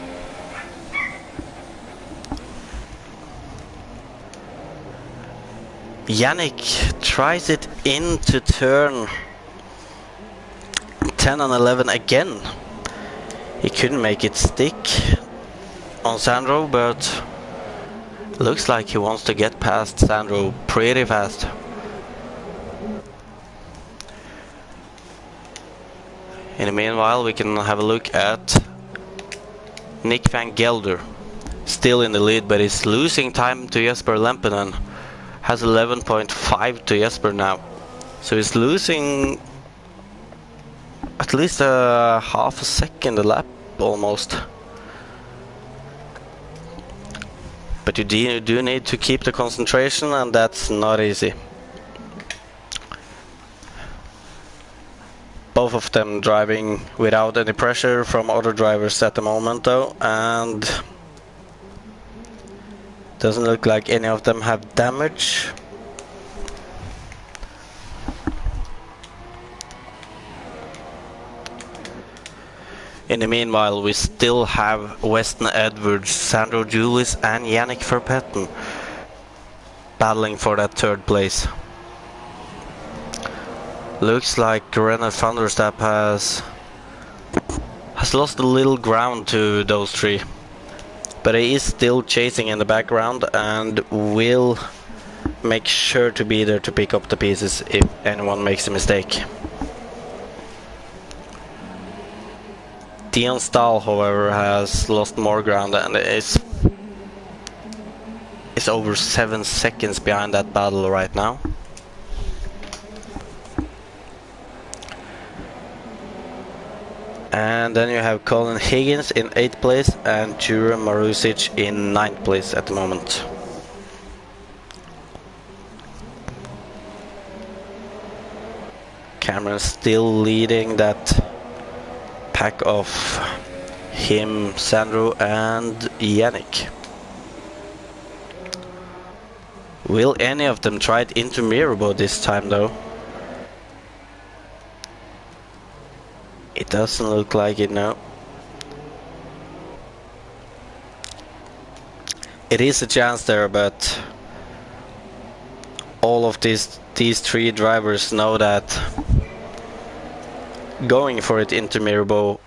Yannick tries it into turn 10 and 11 again. He couldn't make it stick on Sandro, but looks like he wants to get past Sandro pretty fast. In the meanwhile, we can have a look at Nick van Gelder, still in the lead, but he's losing time to Jesper Lempinen. Has 11.5 to Jesper now, so he's losing at least a half a second a lap almost. But you do need to keep the concentration, and that's not easy. Both of them driving without any pressure from other drivers at the moment though, and doesn't look like any of them have damage. In the meanwhile, we still have Weston Edwards, Sandro Julis and Yannick Verpetten battling for that 3rd place. Looks like Renner van der Stap has lost a little ground to those three. But he is still chasing in the background and will make sure to be there to pick up the pieces if anyone makes a mistake. Dion Stahl, however, has lost more ground and is is over 7 seconds behind that battle right now. And then you have Colin Higgins in 8th place and Jure Marusic in 9th place at the moment. Cameron still leading that pack of him, Sandro and Yannick. Will any of them try it into Mirabeau this time though? It doesn't look like it, no. It is a chance there, but all of these 3 drivers know that going for it into Mirabeau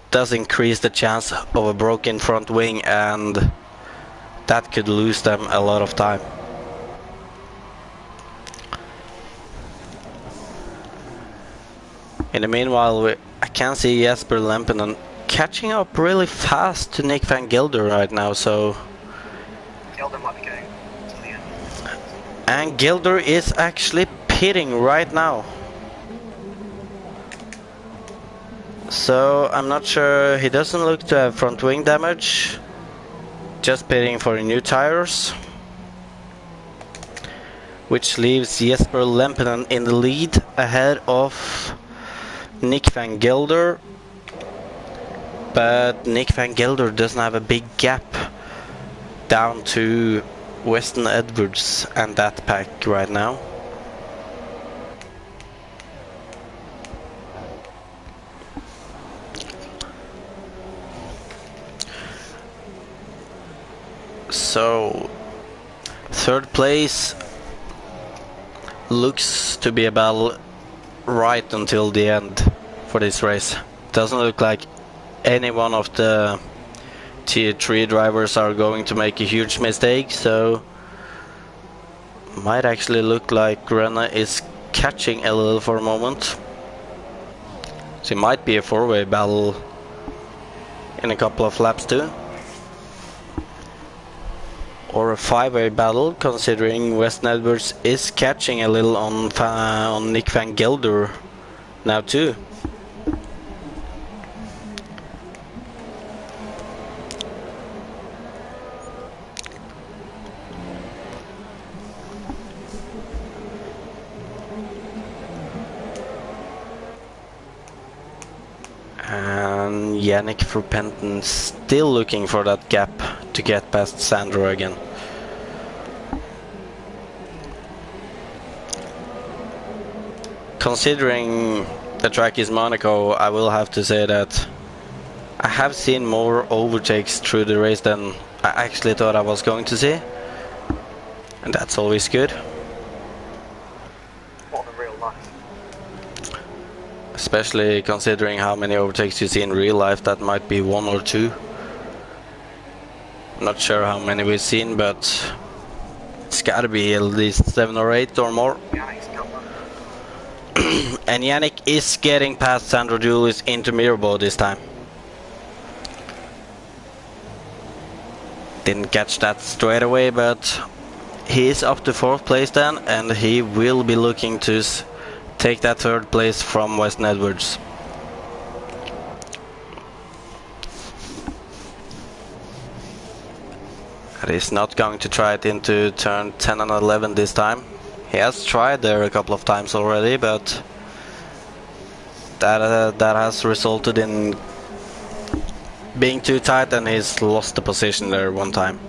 does increase the chance of a broken front wing, and that could lose them a lot of time. In the meanwhile, I can see Jesper Lempinen catching up really fast to Nick van Gelder right now, so... Gelder might be going to the end. And Gelder is actually pitting right now. So I'm not sure, he doesn't look to have front wing damage. Just pitting for new tires. Which leaves Jesper Lempinen in the lead ahead of Nick van Gelder, but Nick van Gelder doesn't have a big gap down to Weston Edwards and that pack right now. So 3rd place looks to be a battle right until the end for this race. Doesn't look like any one of the tier 3 drivers are going to make a huge mistake, so might actually look like Renna is catching a little for a moment. So it might be a 4-way battle in a couple of laps too, or a 5-way battle, considering Weston Edwards is catching a little on Nick van Gelder now too. And Yannick Verpenten still looking for that gap to get past Sandro again. Considering the track is Monaco, I will have to say that I have seen more overtakes through the race than I actually thought I was going to see, and that's always good. What in real life? Especially considering how many overtakes you see in real life, that might be 1 or 2. Not sure how many we've seen, but it's gotta be at least 7 or 8 or more. Yannick's got one. And Yannick is getting past Sandro Julius into Mirabeau this time. Didn't catch that straight away, but he is up to 4th place then, and he will be looking to take that 3rd place from Weston Edwards. And he's not going to try it into turn 10 and 11 this time. He has tried there a couple of times already, but that has resulted in being too tight, and he's lost the position there one time.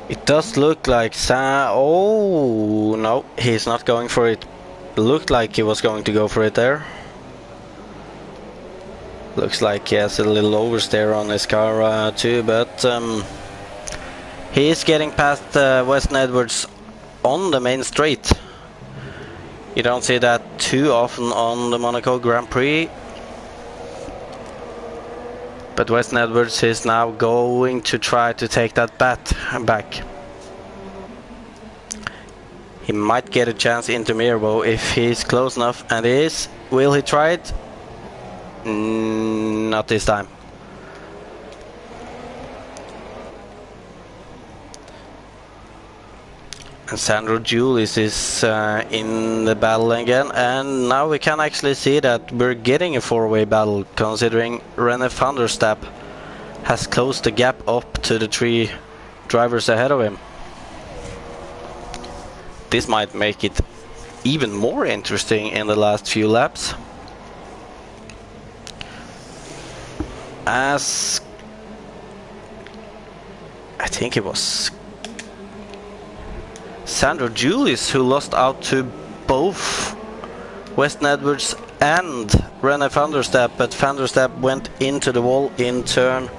It does look like oh no, he's not going for it. Looked like he was going to go for it there. Looks like he has a little oversteer on his car too, but he is getting past Weston Edwards on the main straight. You don't see that too often on the Monaco Grand Prix. But Weston Edwards is now going to try to take that back. He might get a chance into Mirabeau if he's close enough, and he is. Will he try it? Not this time. And Sandro Julis is in the battle again, and now we can actually see that we're getting a four-way battle, considering René van der Stapp has closed the gap up to the three drivers ahead of him. This might make it even more interesting in the last few laps, as I think it was Sandro Julis who lost out to both Weston Edwards and René van der Stapp, but van der Stapp went into the wall in turn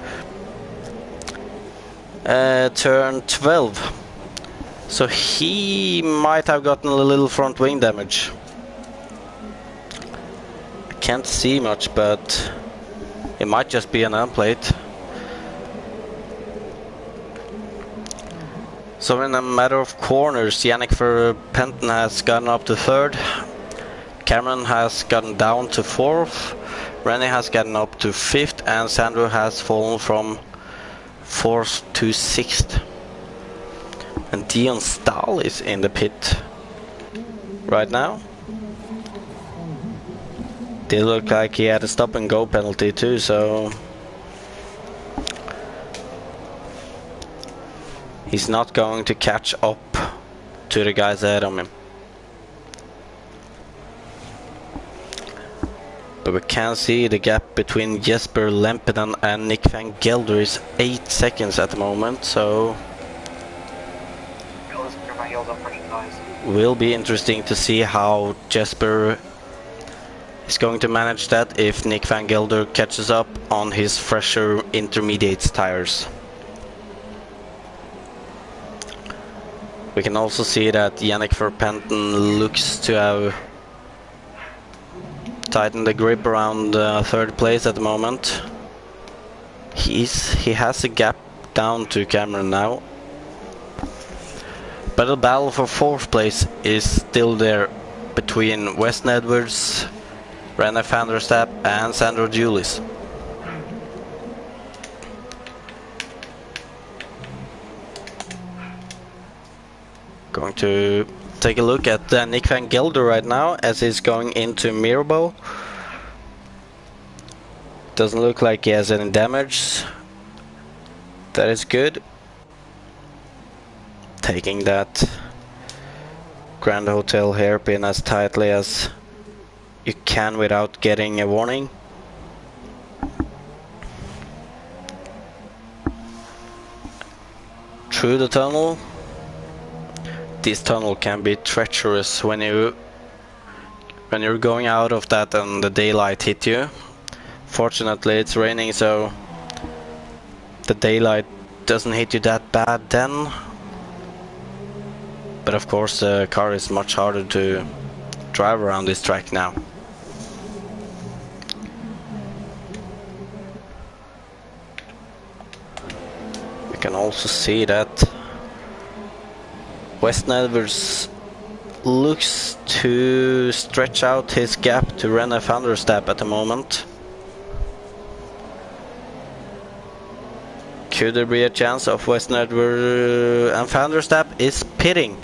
12. So he might have gotten a little front wing damage. I can't see much, but it might just be an end plate. So in a matter of corners, Yannick Verpenton has gotten up to third, Cameron has gotten down to fourth, René has gotten up to fifth, and Sandro has fallen from fourth to sixth. And Dion Stahl is in the pit right now. Did look like he had a stop and go penalty too, so he's not going to catch up to the guys ahead of him. But we can see the gap between Jesper Lempinen and Nick van Gelder is 8 seconds at the moment, so will be interesting to see how Jesper is going to manage that if Nick van Gelder catches up on his fresher intermediates tires. We can also see that Yannick Verpenton looks to have tightened the grip around third place at the moment. He has a gap down to Cameron now. But the battle for fourth place is still there between Weston Edwards, René van der Stapp and Sandro Julis. Going to take a look at Nick van Gelder right now as he's going into Mirabo. Doesn't look like he has any damage. That is good. Taking that Grand Hotel hairpin as tightly as you can without getting a warning. Through the tunnel. This tunnel can be treacherous when you're going out of that and the daylight hit you. Fortunately it's raining, so the daylight doesn't hit you that bad then. But of course the car is much harder to drive around this track now. We can also see that Weston Edwards looks to stretch out his gap to René van der Stapp at the moment. Could there be a chance of Weston Edwards and van der Stapp is pitting?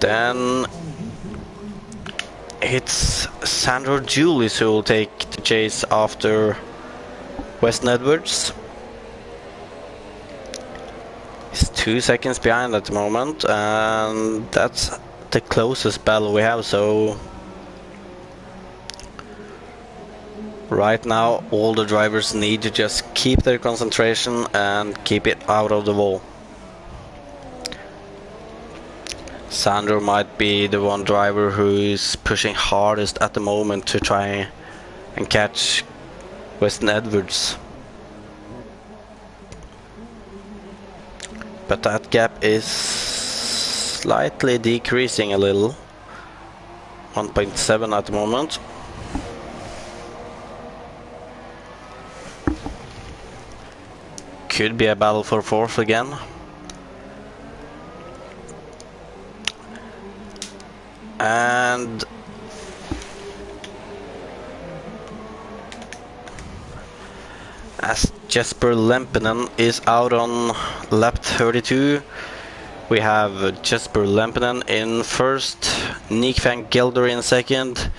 Then it's Sandro Julis who will take the chase after Weston Edwards. He's 2 seconds behind at the moment, and that's the closest battle we have, so right now all the drivers need to just keep their concentration and keep it out of the wall. Sandro might be the one driver who is pushing hardest at the moment to try and catch Weston Edwards. But that gap is slightly decreasing a little. 1.7 at the moment. Could be a battle for fourth again. And as Jesper Lempinen is out on lap 32. We have Jesper Lempinen in first, Nick van Gelder in second,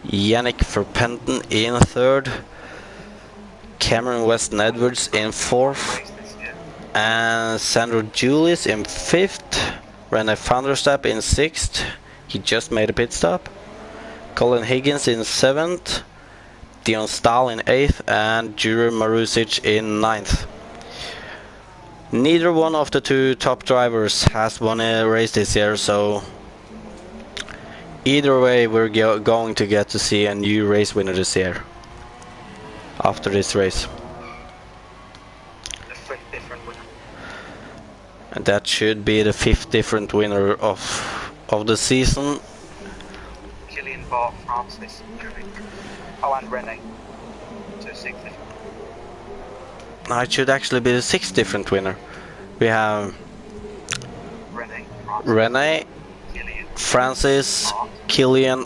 Yannick Verpenten in third, Cameron Weston Edwards in fourth, and Sandro Julius in fifth, René van der Stapp in sixth, he just made a pit stop, Colin Higgins in seventh, Dion Stahl in eighth, and Jure Marusic in ninth. Neither one of the two top drivers has won a race this year, so either way we're going to get to see a new race winner this year after this race. And that should be the fifth different winner of the season. Gillian Bart, Francis, oh, and René. So 6 different. No, it should actually be the sixth different winner. We have René, Gillian, Francis, Killian,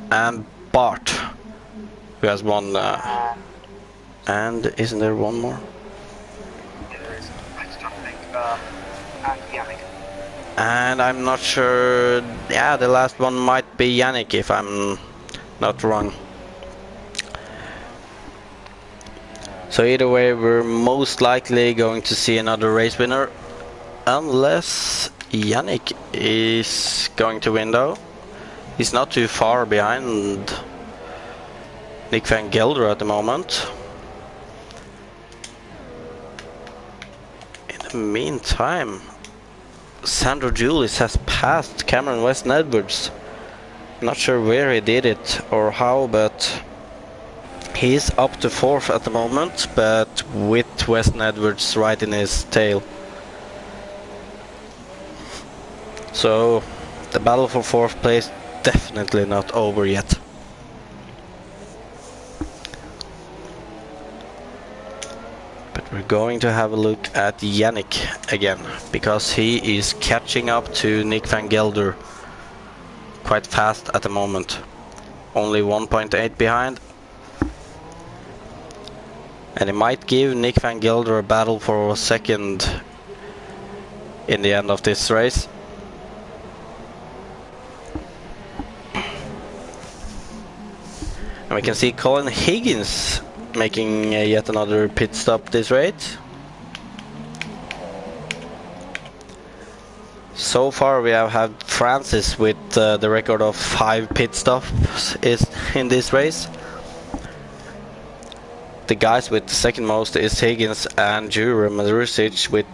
and Bart, who has won. And isn't there one more? There is. I'm just trying to think. And Yannick. And I'm not sure. Yeah, the last one might be Yannick, if I'm not wrong. So either way, we're most likely going to see another race winner, unless Yannick is going to win though. He's not too far behind Nick van Gelder at the moment. In the meantime, Sandro Julius has passed Cameron Weston Edwards. Not sure where he did it or how, but he's up to fourth at the moment, but with Weston Edwards right in his tail. So the battle for fourth place definitely not over yet. But we're going to have a look at Yannick again, because he is catching up to Nick van Gelder quite fast at the moment. Only 1.8 behind. And it might give Nick van Gelder a battle for a second in the end of this race. And we can see Colin Higgins making yet another pit stop this race. So far we have had Francis with the record of 5 pit stops is in this race. The guys with the second most is Higgins and Jure Marusic with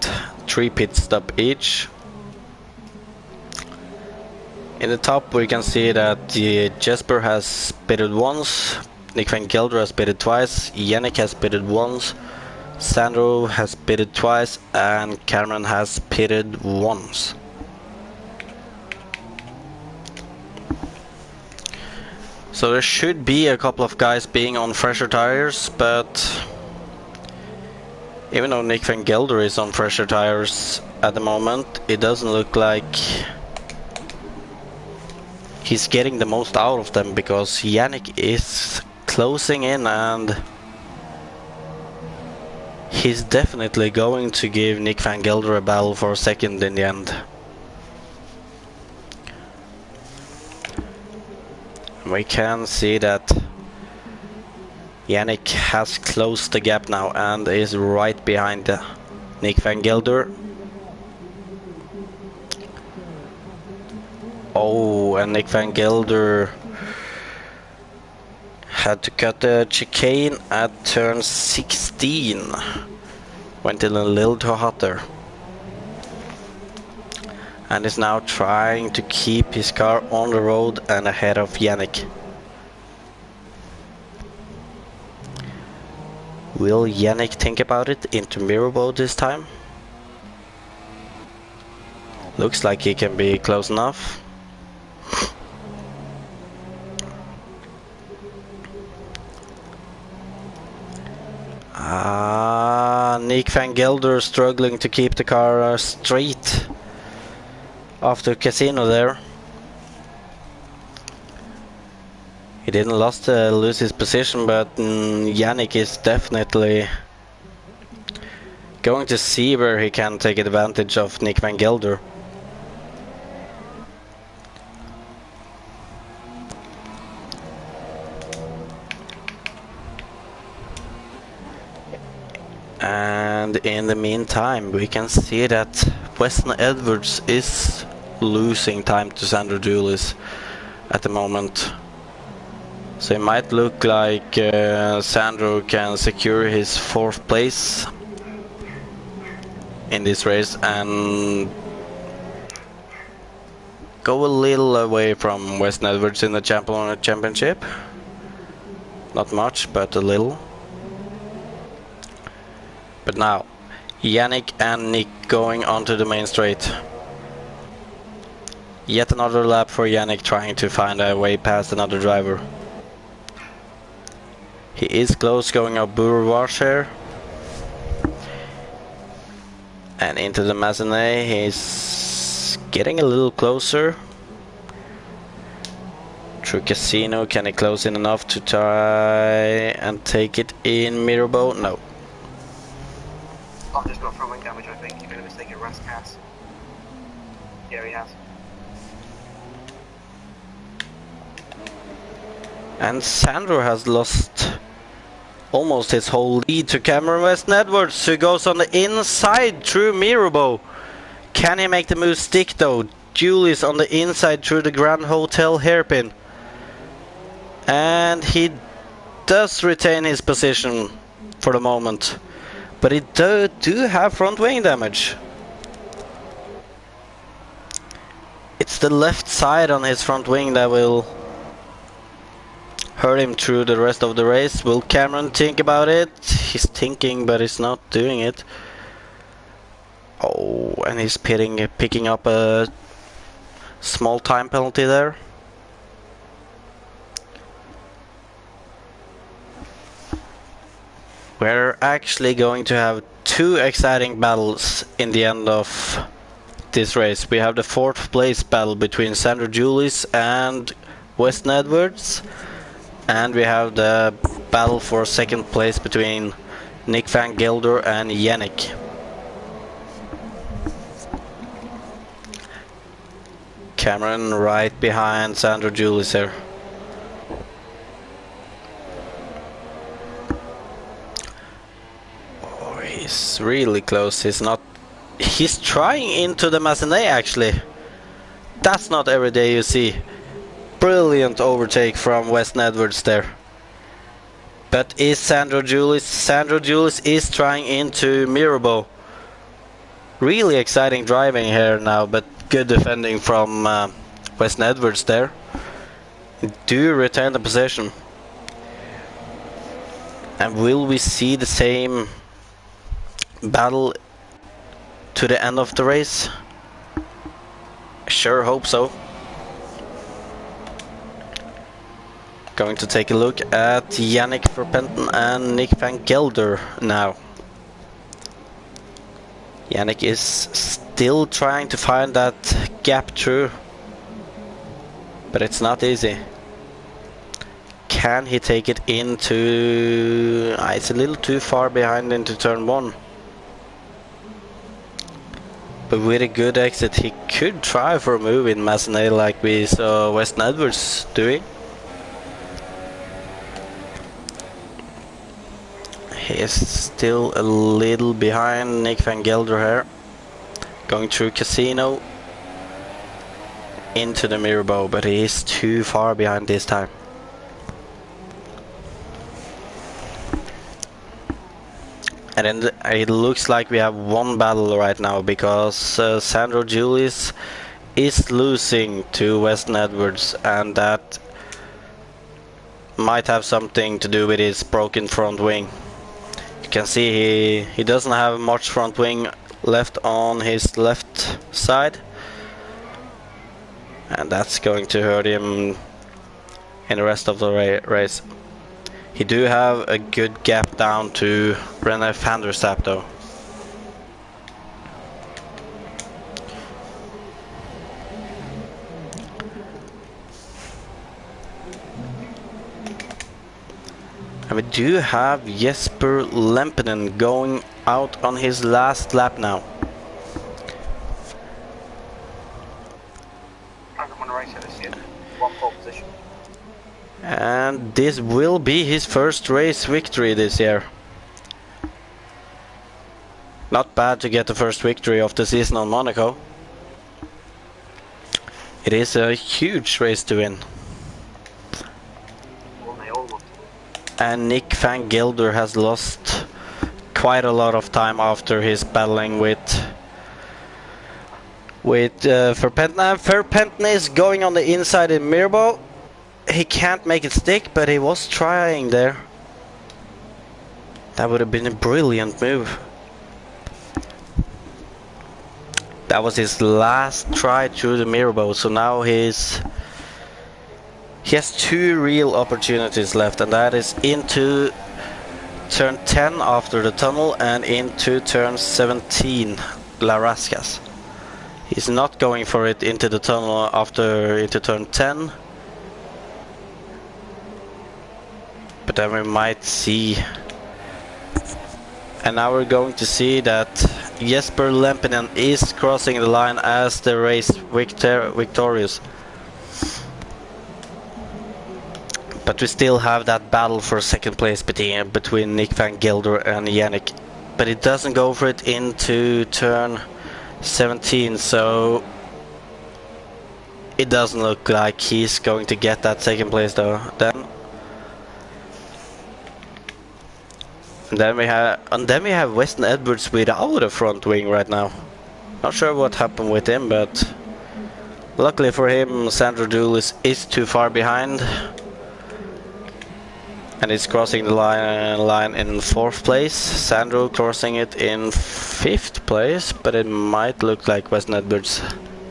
3 pit stops each. In the top we can see that Jesper has pitted once, Nick van Gelder has pitted twice, Yannick has pitted once, Sandro has pitted twice, and Cameron has pitted once. So there should be a couple of guys being on fresher tires, but even though Nick van Gelder is on fresher tires at the moment, it doesn't look like he's getting the most out of them, because Yannick is closing in and he's definitely going to give Nick van Gelder a battle for a second in the end. We can see that Yannick has closed the gap now and is right behind Nick van Gelder. Oh, and Nick van Gelder had to cut the chicane at turn 16. Went in a little too hot there. And is now trying to keep his car on the road and ahead of Yannick. Will Yannick think about it into mirror mode this time? Looks like he can be close enough. Nick van Gelder struggling to keep the car straight after Casino there. He didn't lose his position, but Yannick is definitely Going to see where he can take advantage of Nick van Gelder. And in the meantime, we can see that Weston Edwards is losing time to Sandro Julis at the moment. So it might look like Sandro can secure his 4th place in this race and go a little away from Weston Edwards in the championship. Not much, but a little. But now, Yannick and Nick going onto the main straight. Yet another lap for Yannick, trying to find a way past another driver. He is close, going up Boulevard here. And into the Mazeney, he's getting a little closer. Through Casino, can he close in enough to try and take it in Mirabeau? No. I've just got front wing damage, I think. You're going to mistake it, Russ Cass. Yeah, he has. And Sandro has lost almost his whole lead to Cameron Weston Edwards, who goes on the inside through Mirabeau. Can he make the move stick though? Julius on the inside through the Grand Hotel hairpin. And he does retain his position for the moment. But he do have front wing damage. It's the left side on his front wing that will hurt him through the rest of the race. Will Cameron think about it? He's thinking, but he's not doing it. Oh, and he's picking up a small time penalty there. We're actually going to have 2 exciting battles in the end of this race. We have the 4th place battle between Sandro Julis and Weston Edwards. And we have the battle for 2nd place between Nick van Gelder and Yannick. Cameron right behind Sandro Julis here. Oh, he's really close. He's trying into the Mazeney actually. That's not every day you see. Brilliant overtake from Weston Edwards there. But is Sandro Julis? Sandro Julis is trying into Mirabeau. Really exciting driving here now, but good defending from Weston Edwards there. Do retain the position. And will we see the same battle to the end of the race? Sure hope so. Going to take a look at Yannick Verpenten and Nick van Gelder now. Yannick is still trying to find that gap through, but it's not easy. Can he take it into... it's a little too far behind into turn 1. But with a good exit, he could try for a move in Mazeney like we saw Weston Edwards doing. He is still a little behind Nick van Gelder here. Going through Casino into the Mirabeau, but he is too far behind this time. And then it looks like we have one battle right now, because Sandro Julis is losing to Weston Edwards, and that might have something to do with his broken front wing. You can see he doesn't have much front wing left on his left side, and that's going to hurt him in the rest of the race. He do have a good gap down to René van der Staap though. And we do have Jesper Lempinen going out on his last lap now. Hasn't won a race this year. One pole position. And this will be his first race victory this year. Not bad to get the first victory of the season on Monaco. It is a huge race to win. Well, they all want. And Nick van Gelder has lost quite a lot of time after his battling with Verpenten. And Verpenten is going on the inside in Mirbo. He can't make it stick, but he was trying there. That would have been a brilliant move. That was his last try through the Mirbo, so now he has two real opportunities left, and that is into turn 10 after the tunnel and into turn 17, La Rascas. He's not going for it into the tunnel into turn 10. But then we might see. And now we're going to see that Jesper Lempinen is crossing the line as the race victorious. But we still have that battle for second place between Nick van Gelder and Yannick. But it doesn't go for it into turn 17, so it doesn't look like he's going to get that second place though. Then we have Weston Edwards without a front wing right now. Not sure what happened with him, but luckily for him, Sandro Julis is too far behind. And he's crossing the line in 4th place. Sandro crossing it in 5th place, but it might look like Weston Edwards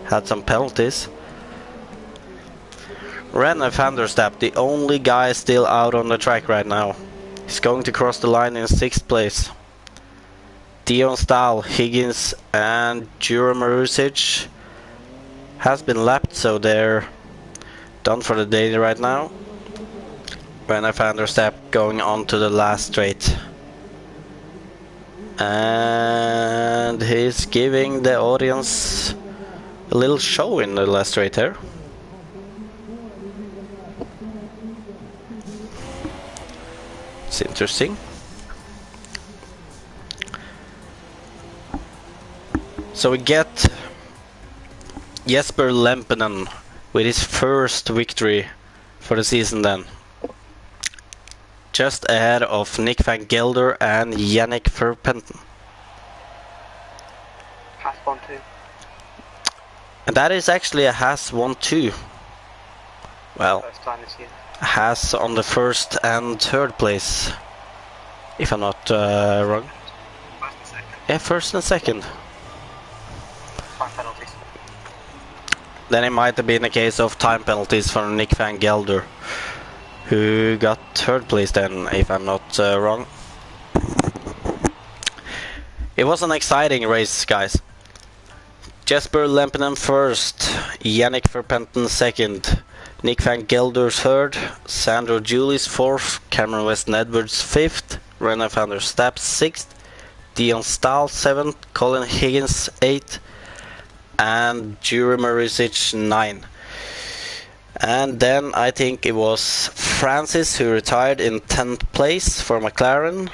had some penalties. René van der Stap, the only guy still out on the track right now. He's going to cross the line in 6th place. Dion Stahl, Higgins and Jura Marusic has been lapped, so they're done for the day right now. René van der Stap going on to the last straight. And he's giving the audience a little show in the last straight here. It's interesting. So we get Jesper Lempinen with his first victory for the season then. Just ahead of Nick van Gelder and Yannick Verpenten. Haas 1-2. And that is actually a Haas 1-2. Well, First time this year. Haas on the 1st and 3rd place, if I'm not wrong. First and second. Yeah, 1st and 2nd. 5 penalties. Then it might have been a case of time penalties for Nick van Gelder, who got 3rd place then, if I'm not wrong. It was an exciting race, guys. Jesper Lempinen 1st, Yannick Verpenten 2nd, Nick van Gelder 3rd, Sandro Julis 4th, Cameron Weston Edwards 5th, René van der Stap 6th, Dion Stahl 7th, Colin Higgins 8th, and Jure Marusic 9th. And then I think it was Francis who retired in 10th place for McLaren,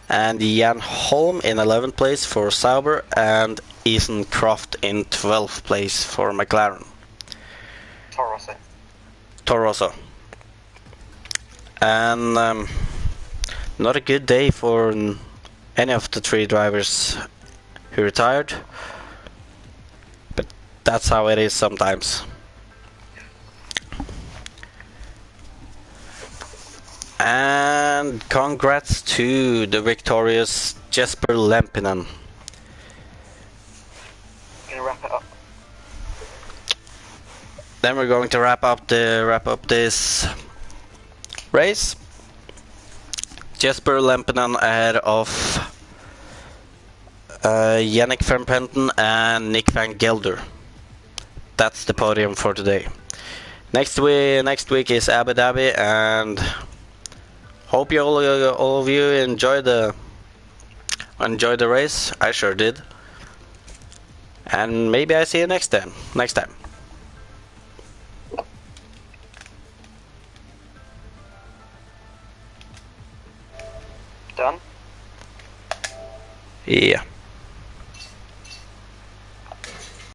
and Jan Holm in 11th place for Sauber, and Ethan Croft in 12th place for McLaren. Toro Rosso. And not a good day for any of the 3 drivers who retired, but that's how it is sometimes. And congrats to the victorious Jesper Lempinen. Gonna wrap it up. Then we're going to wrap up this race. Jesper Lempinen ahead of Yannick Verpenten and Nick van Gelder. That's the podium for today. Next week is Abu Dhabi, and hope all of you enjoy enjoy the race. I sure did. And maybe I see you next time. Done? Yeah.